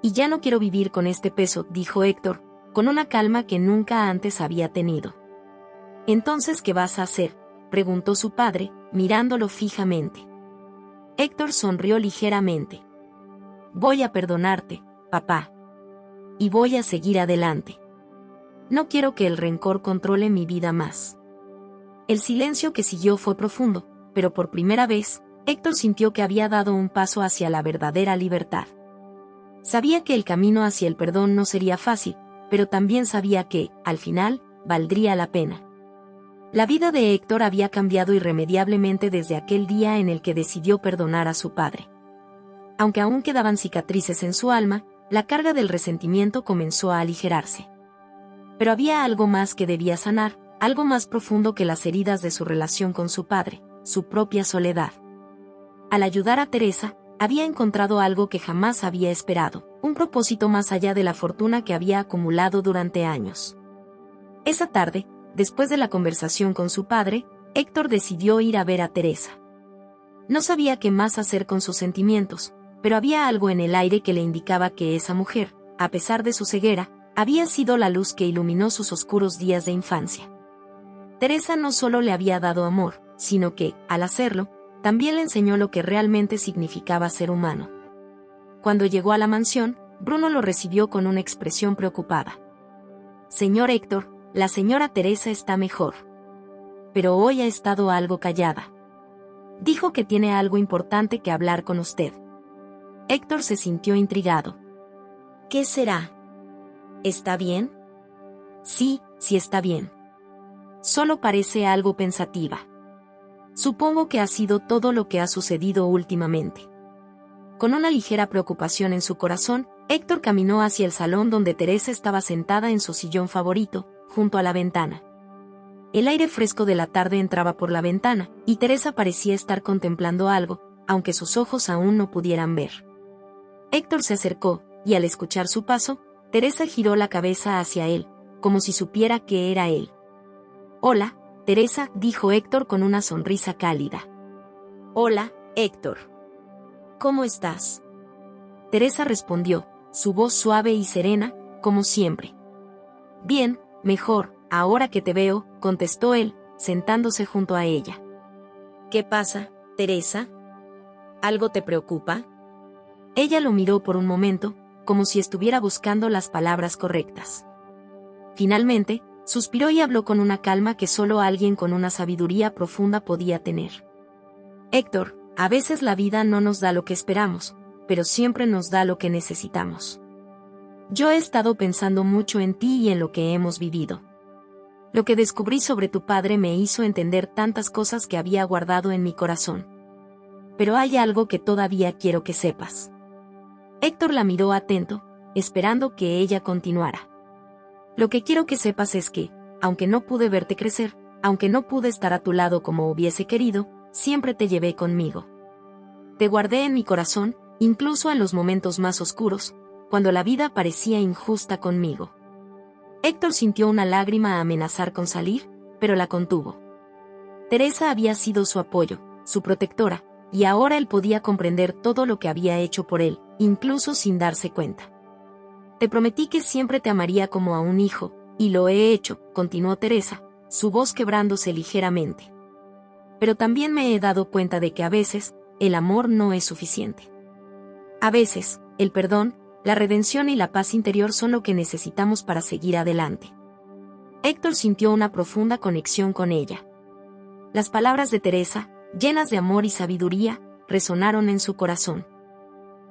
Speaker 1: Y ya no quiero vivir con este peso, dijo Héctor, con una calma que nunca antes había tenido. ¿Entonces qué vas a hacer?, preguntó su padre, mirándolo fijamente. Héctor sonrió ligeramente. Voy a perdonarte, papá. Y voy a seguir adelante. No quiero que el rencor controle mi vida más. El silencio que siguió fue profundo, pero por primera vez, Héctor sintió que había dado un paso hacia la verdadera libertad. Sabía que el camino hacia el perdón no sería fácil, pero también sabía que, al final, valdría la pena. La vida de Héctor había cambiado irremediablemente desde aquel día en el que decidió perdonar a su padre. Aunque aún quedaban cicatrices en su alma, la carga del resentimiento comenzó a aligerarse. Pero había algo más que debía sanar, algo más profundo que las heridas de su relación con su padre, su propia soledad. Al ayudar a Teresa, había encontrado algo que jamás había esperado, un propósito más allá de la fortuna que había acumulado durante años. Esa tarde, después de la conversación con su padre, Héctor decidió ir a ver a Teresa. No sabía qué más hacer con sus sentimientos, pero había algo en el aire que le indicaba que esa mujer, a pesar de su ceguera, había sido la luz que iluminó sus oscuros días de infancia. Teresa no solo le había dado amor, sino que, al hacerlo, también le enseñó lo que realmente significaba ser humano. Cuando llegó a la mansión, Bruno lo recibió con una expresión preocupada. Señor Héctor, la señora Teresa está mejor. Pero hoy ha estado algo callada. Dijo que tiene algo importante que hablar con usted. Héctor se sintió intrigado. ¿Qué será? ¿Está bien? Sí, sí está bien. Solo parece algo pensativa. Supongo que ha sido todo lo que ha sucedido últimamente. Con una ligera preocupación en su corazón, Héctor caminó hacia el salón donde Teresa estaba sentada en su sillón favorito, junto a la ventana. El aire fresco de la tarde entraba por la ventana, y Teresa parecía estar contemplando algo, aunque sus ojos aún no pudieran ver. Héctor se acercó, y al escuchar su paso, Teresa giró la cabeza hacia él, como si supiera que era él. Hola, Teresa, dijo Héctor con una sonrisa cálida. Hola, Héctor. ¿Cómo estás? Teresa respondió, su voz suave y serena, como siempre. Bien, mejor, ahora que te veo, contestó él, sentándose junto a ella. ¿Qué pasa, Teresa? ¿Algo te preocupa? Ella lo miró por un momento, como si estuviera buscando las palabras correctas. Finalmente, suspiró y habló con una calma que solo alguien con una sabiduría profunda podía tener. Héctor, a veces la vida no nos da lo que esperamos, pero siempre nos da lo que necesitamos. Yo he estado pensando mucho en ti y en lo que hemos vivido. Lo que descubrí sobre tu padre me hizo entender tantas cosas que había guardado en mi corazón. Pero hay algo que todavía quiero que sepas. Héctor la miró atento, esperando que ella continuara. Lo que quiero que sepas es que, aunque no pude verte crecer, aunque no pude estar a tu lado como hubiese querido, siempre te llevé conmigo. Te guardé en mi corazón, incluso en los momentos más oscuros, cuando la vida parecía injusta conmigo. Héctor sintió una lágrima amenazar con salir, pero la contuvo. Teresa había sido su apoyo, su protectora, y ahora él podía comprender todo lo que había hecho por él, incluso sin darse cuenta. Te prometí que siempre te amaría como a un hijo, y lo he hecho, continuó Teresa, su voz quebrándose ligeramente. Pero también me he dado cuenta de que a veces, el amor no es suficiente. A veces, el perdón, La redención y la paz interior son lo que necesitamos para seguir adelante. Héctor sintió una profunda conexión con ella. Las palabras de Teresa, llenas de amor y sabiduría, resonaron en su corazón.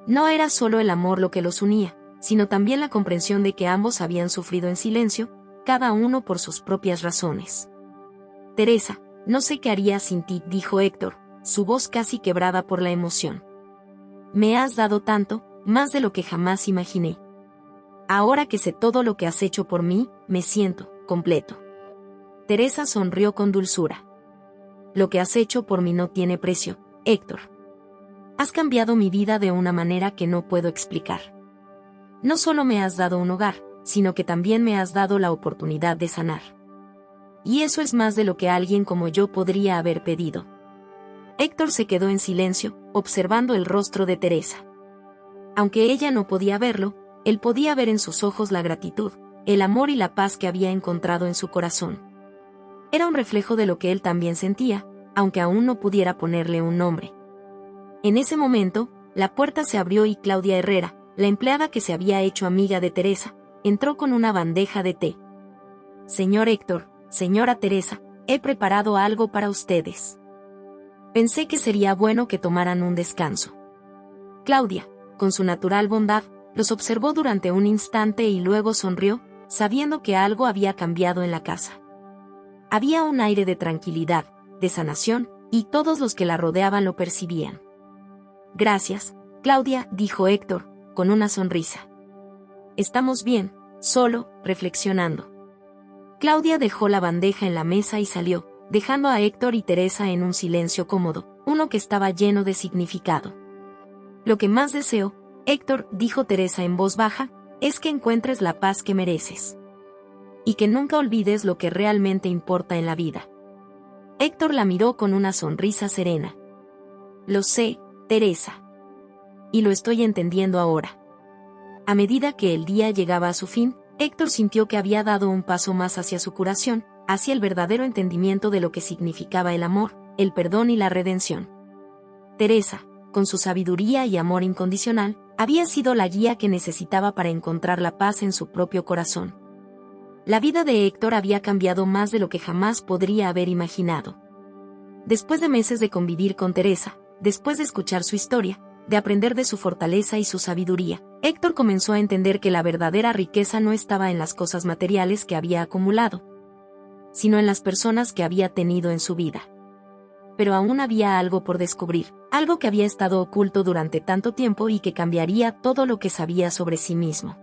Speaker 1: No era solo el amor lo que los unía, sino también la comprensión de que ambos habían sufrido en silencio, cada uno por sus propias razones. Teresa, no sé qué haría sin ti, dijo Héctor, su voz casi quebrada por la emoción. Me has dado tanto, más de lo que jamás imaginé. Ahora que sé todo lo que has hecho por mí, me siento completo. Teresa sonrió con dulzura. Lo que has hecho por mí no tiene precio, Héctor. Has cambiado mi vida de una manera que no puedo explicar. No solo me has dado un hogar, sino que también me has dado la oportunidad de sanar. Y eso es más de lo que alguien como yo podría haber pedido. Héctor se quedó en silencio, observando el rostro de Teresa. Aunque ella no podía verlo, él podía ver en sus ojos la gratitud, el amor y la paz que había encontrado en su corazón. Era un reflejo de lo que él también sentía, aunque aún no pudiera ponerle un nombre. En ese momento, la puerta se abrió y Claudia Herrera, la empleada que se había hecho amiga de Teresa, entró con una bandeja de té. Señor Héctor, señora Teresa, he preparado algo para ustedes. Pensé que sería bueno que tomaran un descanso. Claudia, con su natural bondad, los observó durante un instante y luego sonrió, sabiendo que algo había cambiado en la casa. Había un aire de tranquilidad, de sanación, y todos los que la rodeaban lo percibían. Gracias, Claudia, dijo Héctor, con una sonrisa. Estamos bien, solo, reflexionando. Claudia dejó la bandeja en la mesa y salió, dejando a Héctor y Teresa en un silencio cómodo, uno que estaba lleno de significado. Lo que más deseo, Héctor, dijo Teresa en voz baja, es que encuentres la paz que mereces. Y que nunca olvides lo que realmente importa en la vida. Héctor la miró con una sonrisa serena. Lo sé, Teresa. Y lo estoy entendiendo ahora. A medida que el día llegaba a su fin, Héctor sintió que había dado un paso más hacia su curación, hacia el verdadero entendimiento de lo que significaba el amor, el perdón y la redención. Teresa, con su sabiduría y amor incondicional, había sido la guía que necesitaba para encontrar la paz en su propio corazón. La vida de Héctor había cambiado más de lo que jamás podría haber imaginado. Después de meses de convivir con Teresa, después de escuchar su historia, de aprender de su fortaleza y su sabiduría, Héctor comenzó a entender que la verdadera riqueza no estaba en las cosas materiales que había acumulado, sino en las personas que había tenido en su vida. Pero aún había algo por descubrir, algo que había estado oculto durante tanto tiempo y que cambiaría todo lo que sabía sobre sí mismo.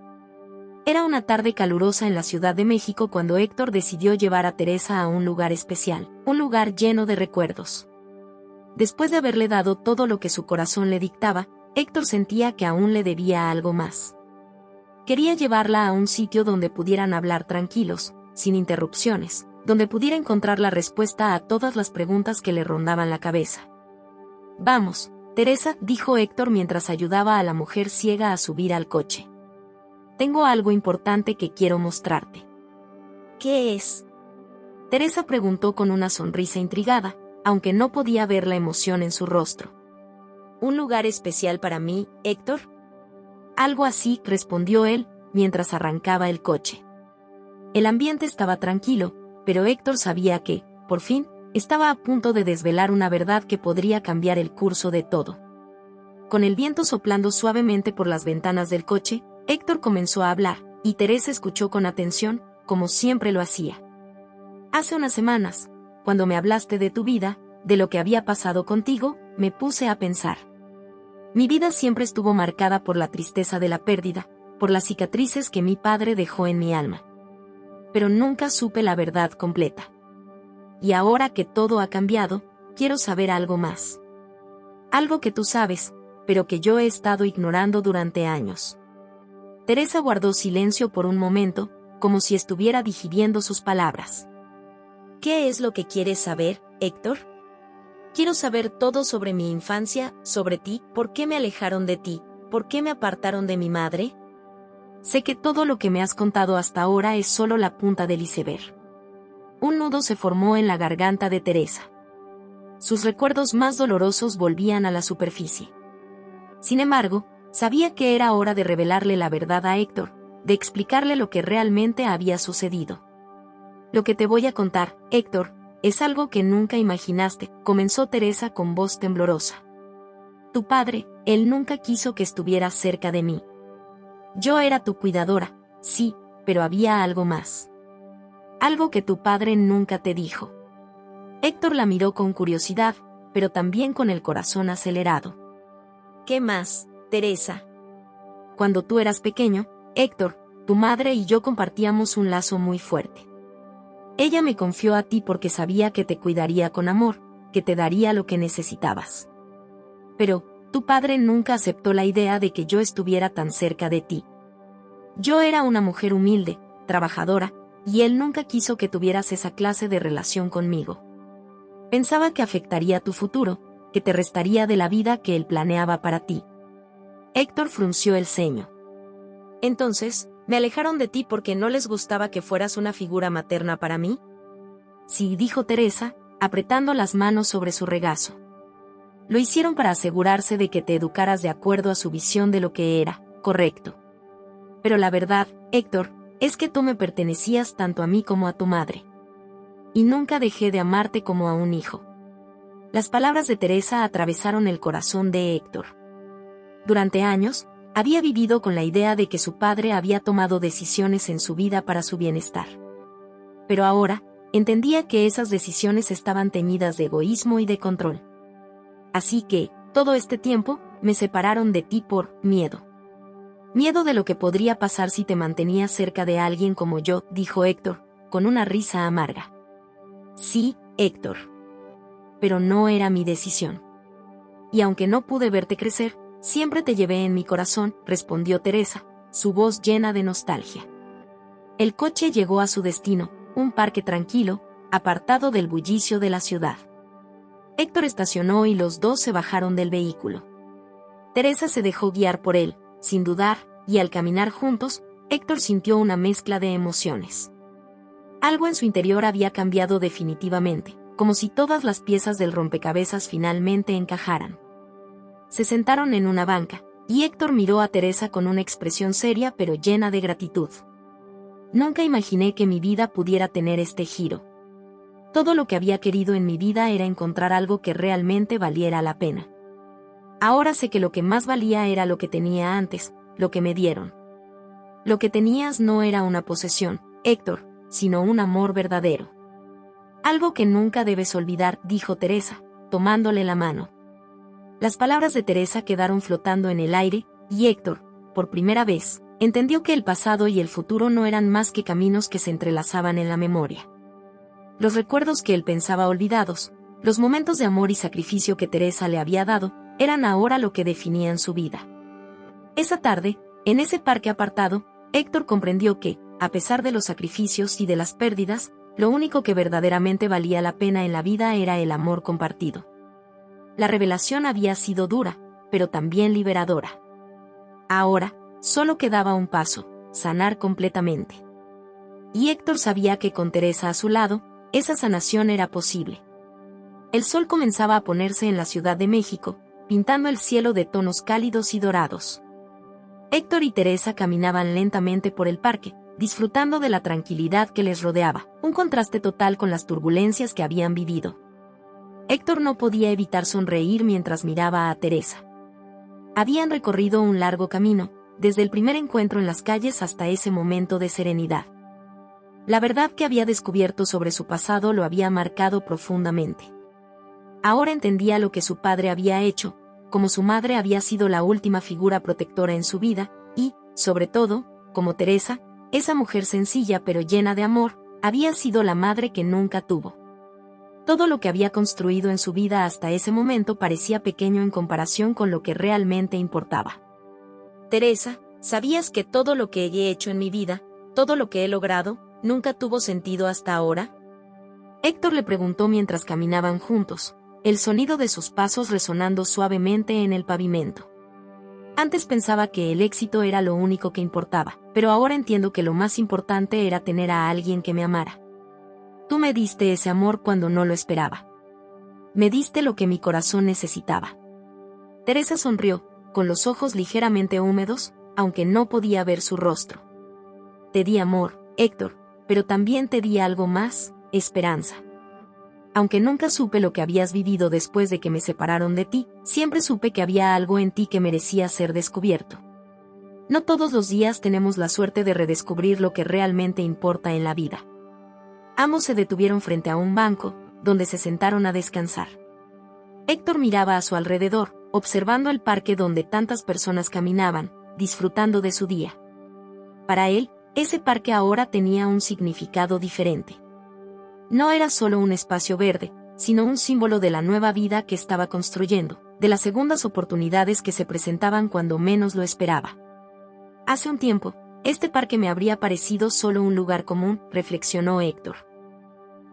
Speaker 1: Era una tarde calurosa en la Ciudad de México cuando Héctor decidió llevar a Teresa a un lugar especial, un lugar lleno de recuerdos. Después de haberle dado todo lo que su corazón le dictaba, Héctor sentía que aún le debía algo más. Quería llevarla a un sitio donde pudieran hablar tranquilos, sin interrupciones, donde pudiera encontrar la respuesta a todas las preguntas que le rondaban la cabeza. Vamos, Teresa, dijo Héctor mientras ayudaba a la mujer ciega a subir al coche. Tengo algo importante que quiero mostrarte. ¿Qué es? Teresa preguntó con una sonrisa intrigada, aunque no podía ver la emoción en su rostro. ¿Un lugar especial para mí, Héctor? Algo así, respondió él, mientras arrancaba el coche. El ambiente estaba tranquilo, pero Héctor sabía que, por fin, estaba a punto de desvelar una verdad que podría cambiar el curso de todo. Con el viento soplando suavemente por las ventanas del coche, Héctor comenzó a hablar, y Teresa escuchó con atención, como siempre lo hacía. Hace unas semanas, cuando me hablaste de tu vida, de lo que había pasado contigo, me puse a pensar. Mi vida siempre estuvo marcada por la tristeza de la pérdida, por las cicatrices que mi padre dejó en mi alma. Pero nunca supe la verdad completa. Y ahora que todo ha cambiado, quiero saber algo más. Algo que tú sabes, pero que yo he estado ignorando durante años. Teresa guardó silencio por un momento, como si estuviera digiriendo sus palabras. ¿Qué es lo que quieres saber, Héctor? Quiero saber todo sobre mi infancia, sobre ti, por qué me alejaron de ti, por qué me apartaron de mi madre. Sé que todo lo que me has contado hasta ahora es solo la punta del iceberg. Un nudo se formó en la garganta de Teresa. Sus recuerdos más dolorosos volvían a la superficie. Sin embargo, Sabía que era hora de revelarle la verdad a Héctor, de explicarle lo que realmente había sucedido. Lo que te voy a contar, Héctor, es algo que nunca imaginaste, comenzó Teresa con voz temblorosa. Tu padre, él nunca quiso que estuvieras cerca de mí. Yo era tu cuidadora, sí, pero había algo más. Algo que tu padre nunca te dijo. Héctor la miró con curiosidad, pero también con el corazón acelerado. ¿Qué más, Teresa? Cuando tú eras pequeño, Héctor, tu madre y yo compartíamos un lazo muy fuerte. Ella me confió a ti porque sabía que te cuidaría con amor, que te daría lo que necesitabas. Pero, tu padre nunca aceptó la idea de que yo estuviera tan cerca de ti. Yo era una mujer humilde, trabajadora, y él nunca quiso que tuvieras esa clase de relación conmigo. Pensaba que afectaría tu futuro, que te restaría de la vida que él planeaba para ti. Héctor frunció el ceño. Entonces, ¿me alejaron de ti porque no les gustaba que fueras una figura materna para mí? Sí, dijo Teresa, apretando las manos sobre su regazo. Lo hicieron para asegurarse de que te educaras de acuerdo a su visión de lo que era correcto. Pero la verdad, Héctor, es que tú me pertenecías tanto a mí como a tu madre. Y nunca dejé de amarte como a un hijo. Las palabras de Teresa atravesaron el corazón de Héctor. Durante años, había vivido con la idea de que su padre había tomado decisiones en su vida para su bienestar. Pero ahora, entendía que esas decisiones estaban teñidas de egoísmo y de control. Así que, todo este tiempo, me separaron de ti por miedo. Miedo de lo que podría pasar si te mantenías cerca de alguien como yo, dijo Héctor, con una risa amarga. Sí, Héctor. Pero no era mi decisión. Y aunque no pude verte crecer, siempre te llevé en mi corazón, respondió Teresa, su voz llena de nostalgia. El coche llegó a su destino, un parque tranquilo, apartado del bullicio de la ciudad. Héctor estacionó y los dos se bajaron del vehículo. Teresa se dejó guiar por él, sin dudar, y al caminar juntos, Héctor sintió una mezcla de emociones. Algo en su interior había cambiado definitivamente, como si todas las piezas del rompecabezas finalmente encajaran. Se sentaron en una banca, y Héctor miró a Teresa con una expresión seria pero llena de gratitud. Nunca imaginé que mi vida pudiera tener este giro. Todo lo que había querido en mi vida era encontrar algo que realmente valiera la pena. Ahora sé que lo que más valía era lo que tenía antes, lo que me dieron. Lo que tenías no era una posesión, Héctor, sino un amor verdadero. Algo que nunca debes olvidar, dijo Teresa, tomándole la mano. Las palabras de Teresa quedaron flotando en el aire, y Héctor, por primera vez, entendió que el pasado y el futuro no eran más que caminos que se entrelazaban en la memoria. Los recuerdos que él pensaba olvidados, los momentos de amor y sacrificio que Teresa le había dado, eran ahora lo que definían su vida. Esa tarde, en ese parque apartado, Héctor comprendió que, a pesar de los sacrificios y de las pérdidas, lo único que verdaderamente valía la pena en la vida era el amor compartido. La revelación había sido dura, pero también liberadora. Ahora, solo quedaba un paso, sanar completamente. Y Héctor sabía que con Teresa a su lado, esa sanación era posible. El sol comenzaba a ponerse en la Ciudad de México, pintando el cielo de tonos cálidos y dorados. Héctor y Teresa caminaban lentamente por el parque, disfrutando de la tranquilidad que les rodeaba, un contraste total con las turbulencias que habían vivido. Héctor no podía evitar sonreír mientras miraba a Teresa. Habían recorrido un largo camino, desde el primer encuentro en las calles hasta ese momento de serenidad. La verdad que había descubierto sobre su pasado lo había marcado profundamente. Ahora entendía lo que su padre había hecho, como su madre había sido la última figura protectora en su vida, y, sobre todo, como Teresa, esa mujer sencilla pero llena de amor, había sido la madre que nunca tuvo. Todo lo que había construido en su vida hasta ese momento parecía pequeño en comparación con lo que realmente importaba. Teresa, ¿sabías que todo lo que he hecho en mi vida, todo lo que he logrado, nunca tuvo sentido hasta ahora? Héctor le preguntó mientras caminaban juntos, el sonido de sus pasos resonando suavemente en el pavimento. Antes pensaba que el éxito era lo único que importaba, pero ahora entiendo que lo más importante era tener a alguien que me amara. Tú me diste ese amor cuando no lo esperaba. Me diste lo que mi corazón necesitaba. Teresa sonrió, con los ojos ligeramente húmedos, aunque no podía ver su rostro. Te di amor, Héctor, pero también te di algo más, esperanza. Aunque nunca supe lo que habías vivido después de que me separaron de ti, siempre supe que había algo en ti que merecía ser descubierto. No todos los días tenemos la suerte de redescubrir lo que realmente importa en la vida. Ambos se detuvieron frente a un banco, donde se sentaron a descansar. Héctor miraba a su alrededor, observando el parque donde tantas personas caminaban, disfrutando de su día. Para él, ese parque ahora tenía un significado diferente. No era solo un espacio verde, sino un símbolo de la nueva vida que estaba construyendo, de las segundas oportunidades que se presentaban cuando menos lo esperaba. Hace un tiempo, este parque me habría parecido solo un lugar común, reflexionó Héctor.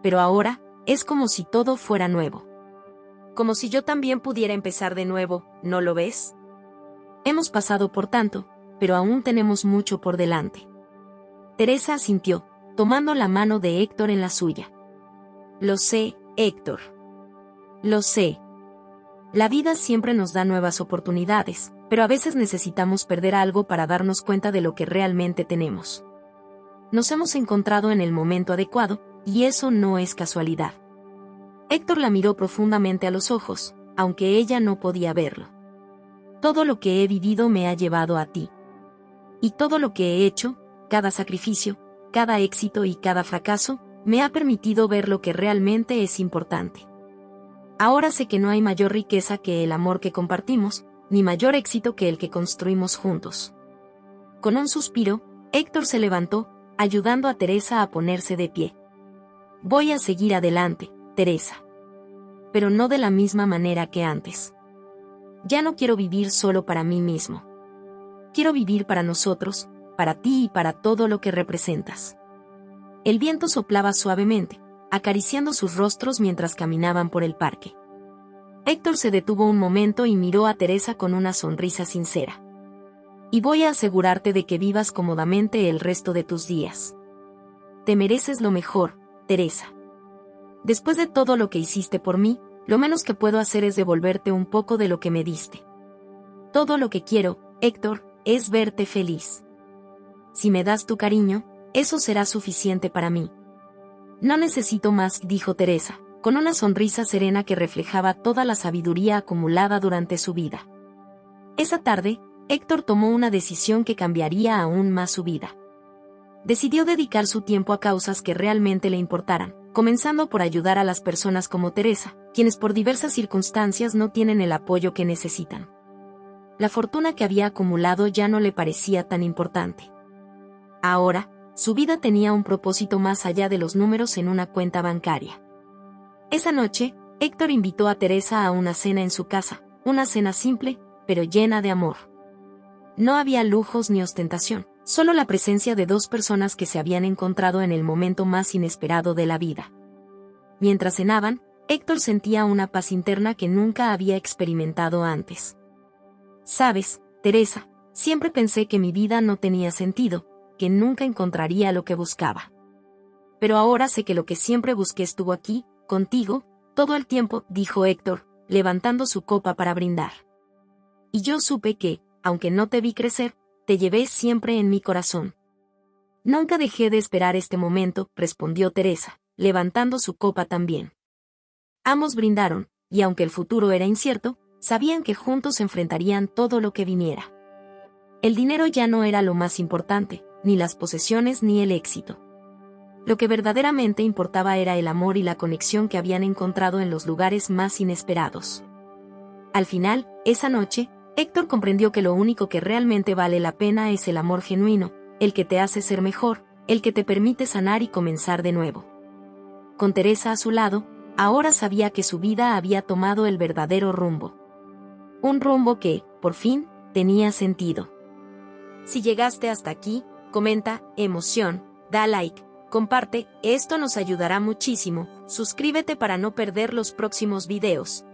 Speaker 1: Pero ahora, es como si todo fuera nuevo. Como si yo también pudiera empezar de nuevo, ¿no lo ves? Hemos pasado por tanto, pero aún tenemos mucho por delante. Teresa asintió, tomando la mano de Héctor en la suya. Lo sé, Héctor. Lo sé. La vida siempre nos da nuevas oportunidades, pero a veces necesitamos perder algo para darnos cuenta de lo que realmente tenemos. Nos hemos encontrado en el momento adecuado, y eso no es casualidad. Héctor la miró profundamente a los ojos, aunque ella no podía verlo. Todo lo que he vivido me ha llevado a ti. Y todo lo que he hecho, cada sacrificio, cada éxito y cada fracaso, me ha permitido ver lo que realmente es importante. Ahora sé que no hay mayor riqueza que el amor que compartimos, ni mayor éxito que el que construimos juntos. Con un suspiro, Héctor se levantó, ayudando a Teresa a ponerse de pie. Voy a seguir adelante, Teresa. Pero no de la misma manera que antes. Ya no quiero vivir solo para mí mismo. Quiero vivir para nosotros, para ti y para todo lo que representas. El viento soplaba suavemente, acariciando sus rostros mientras caminaban por el parque. Héctor se detuvo un momento y miró a Teresa con una sonrisa sincera. Y voy a asegurarte de que vivas cómodamente el resto de tus días. Te mereces lo mejor, Teresa. Después de todo lo que hiciste por mí, lo menos que puedo hacer es devolverte un poco de lo que me diste. Todo lo que quiero, Héctor, es verte feliz. Si me das tu cariño, eso será suficiente para mí. No necesito más, dijo Teresa, con una sonrisa serena que reflejaba toda la sabiduría acumulada durante su vida. Esa tarde, Héctor tomó una decisión que cambiaría aún más su vida. Decidió dedicar su tiempo a causas que realmente le importaran, comenzando por ayudar a las personas como Teresa, quienes por diversas circunstancias no tienen el apoyo que necesitan. La fortuna que había acumulado ya no le parecía tan importante. Ahora, su vida tenía un propósito más allá de los números en una cuenta bancaria. Esa noche, Héctor invitó a Teresa a una cena en su casa, una cena simple, pero llena de amor. No había lujos ni ostentación, solo la presencia de dos personas que se habían encontrado en el momento más inesperado de la vida. Mientras cenaban, Héctor sentía una paz interna que nunca había experimentado antes. Sabes, Teresa, siempre pensé que mi vida no tenía sentido, que nunca encontraría lo que buscaba. Pero ahora sé que lo que siempre busqué estuvo aquí, contigo, todo el tiempo, dijo Héctor, levantando su copa para brindar. Y yo supe que, aunque no te vi crecer, te llevé siempre en mi corazón. Nunca dejé de esperar este momento, respondió Teresa, levantando su copa también. Ambos brindaron, y aunque el futuro era incierto, sabían que juntos enfrentarían todo lo que viniera. El dinero ya no era lo más importante, ni las posesiones ni el éxito. Lo que verdaderamente importaba era el amor y la conexión que habían encontrado en los lugares más inesperados. Al final, esa noche, Héctor comprendió que lo único que realmente vale la pena es el amor genuino, el que te hace ser mejor, el que te permite sanar y comenzar de nuevo. Con Teresa a su lado, ahora sabía que su vida había tomado el verdadero rumbo. Un rumbo que, por fin, tenía sentido. Si llegaste hasta aquí, comenta, emoción, da like, comparte, esto nos ayudará muchísimo, suscríbete para no perder los próximos videos.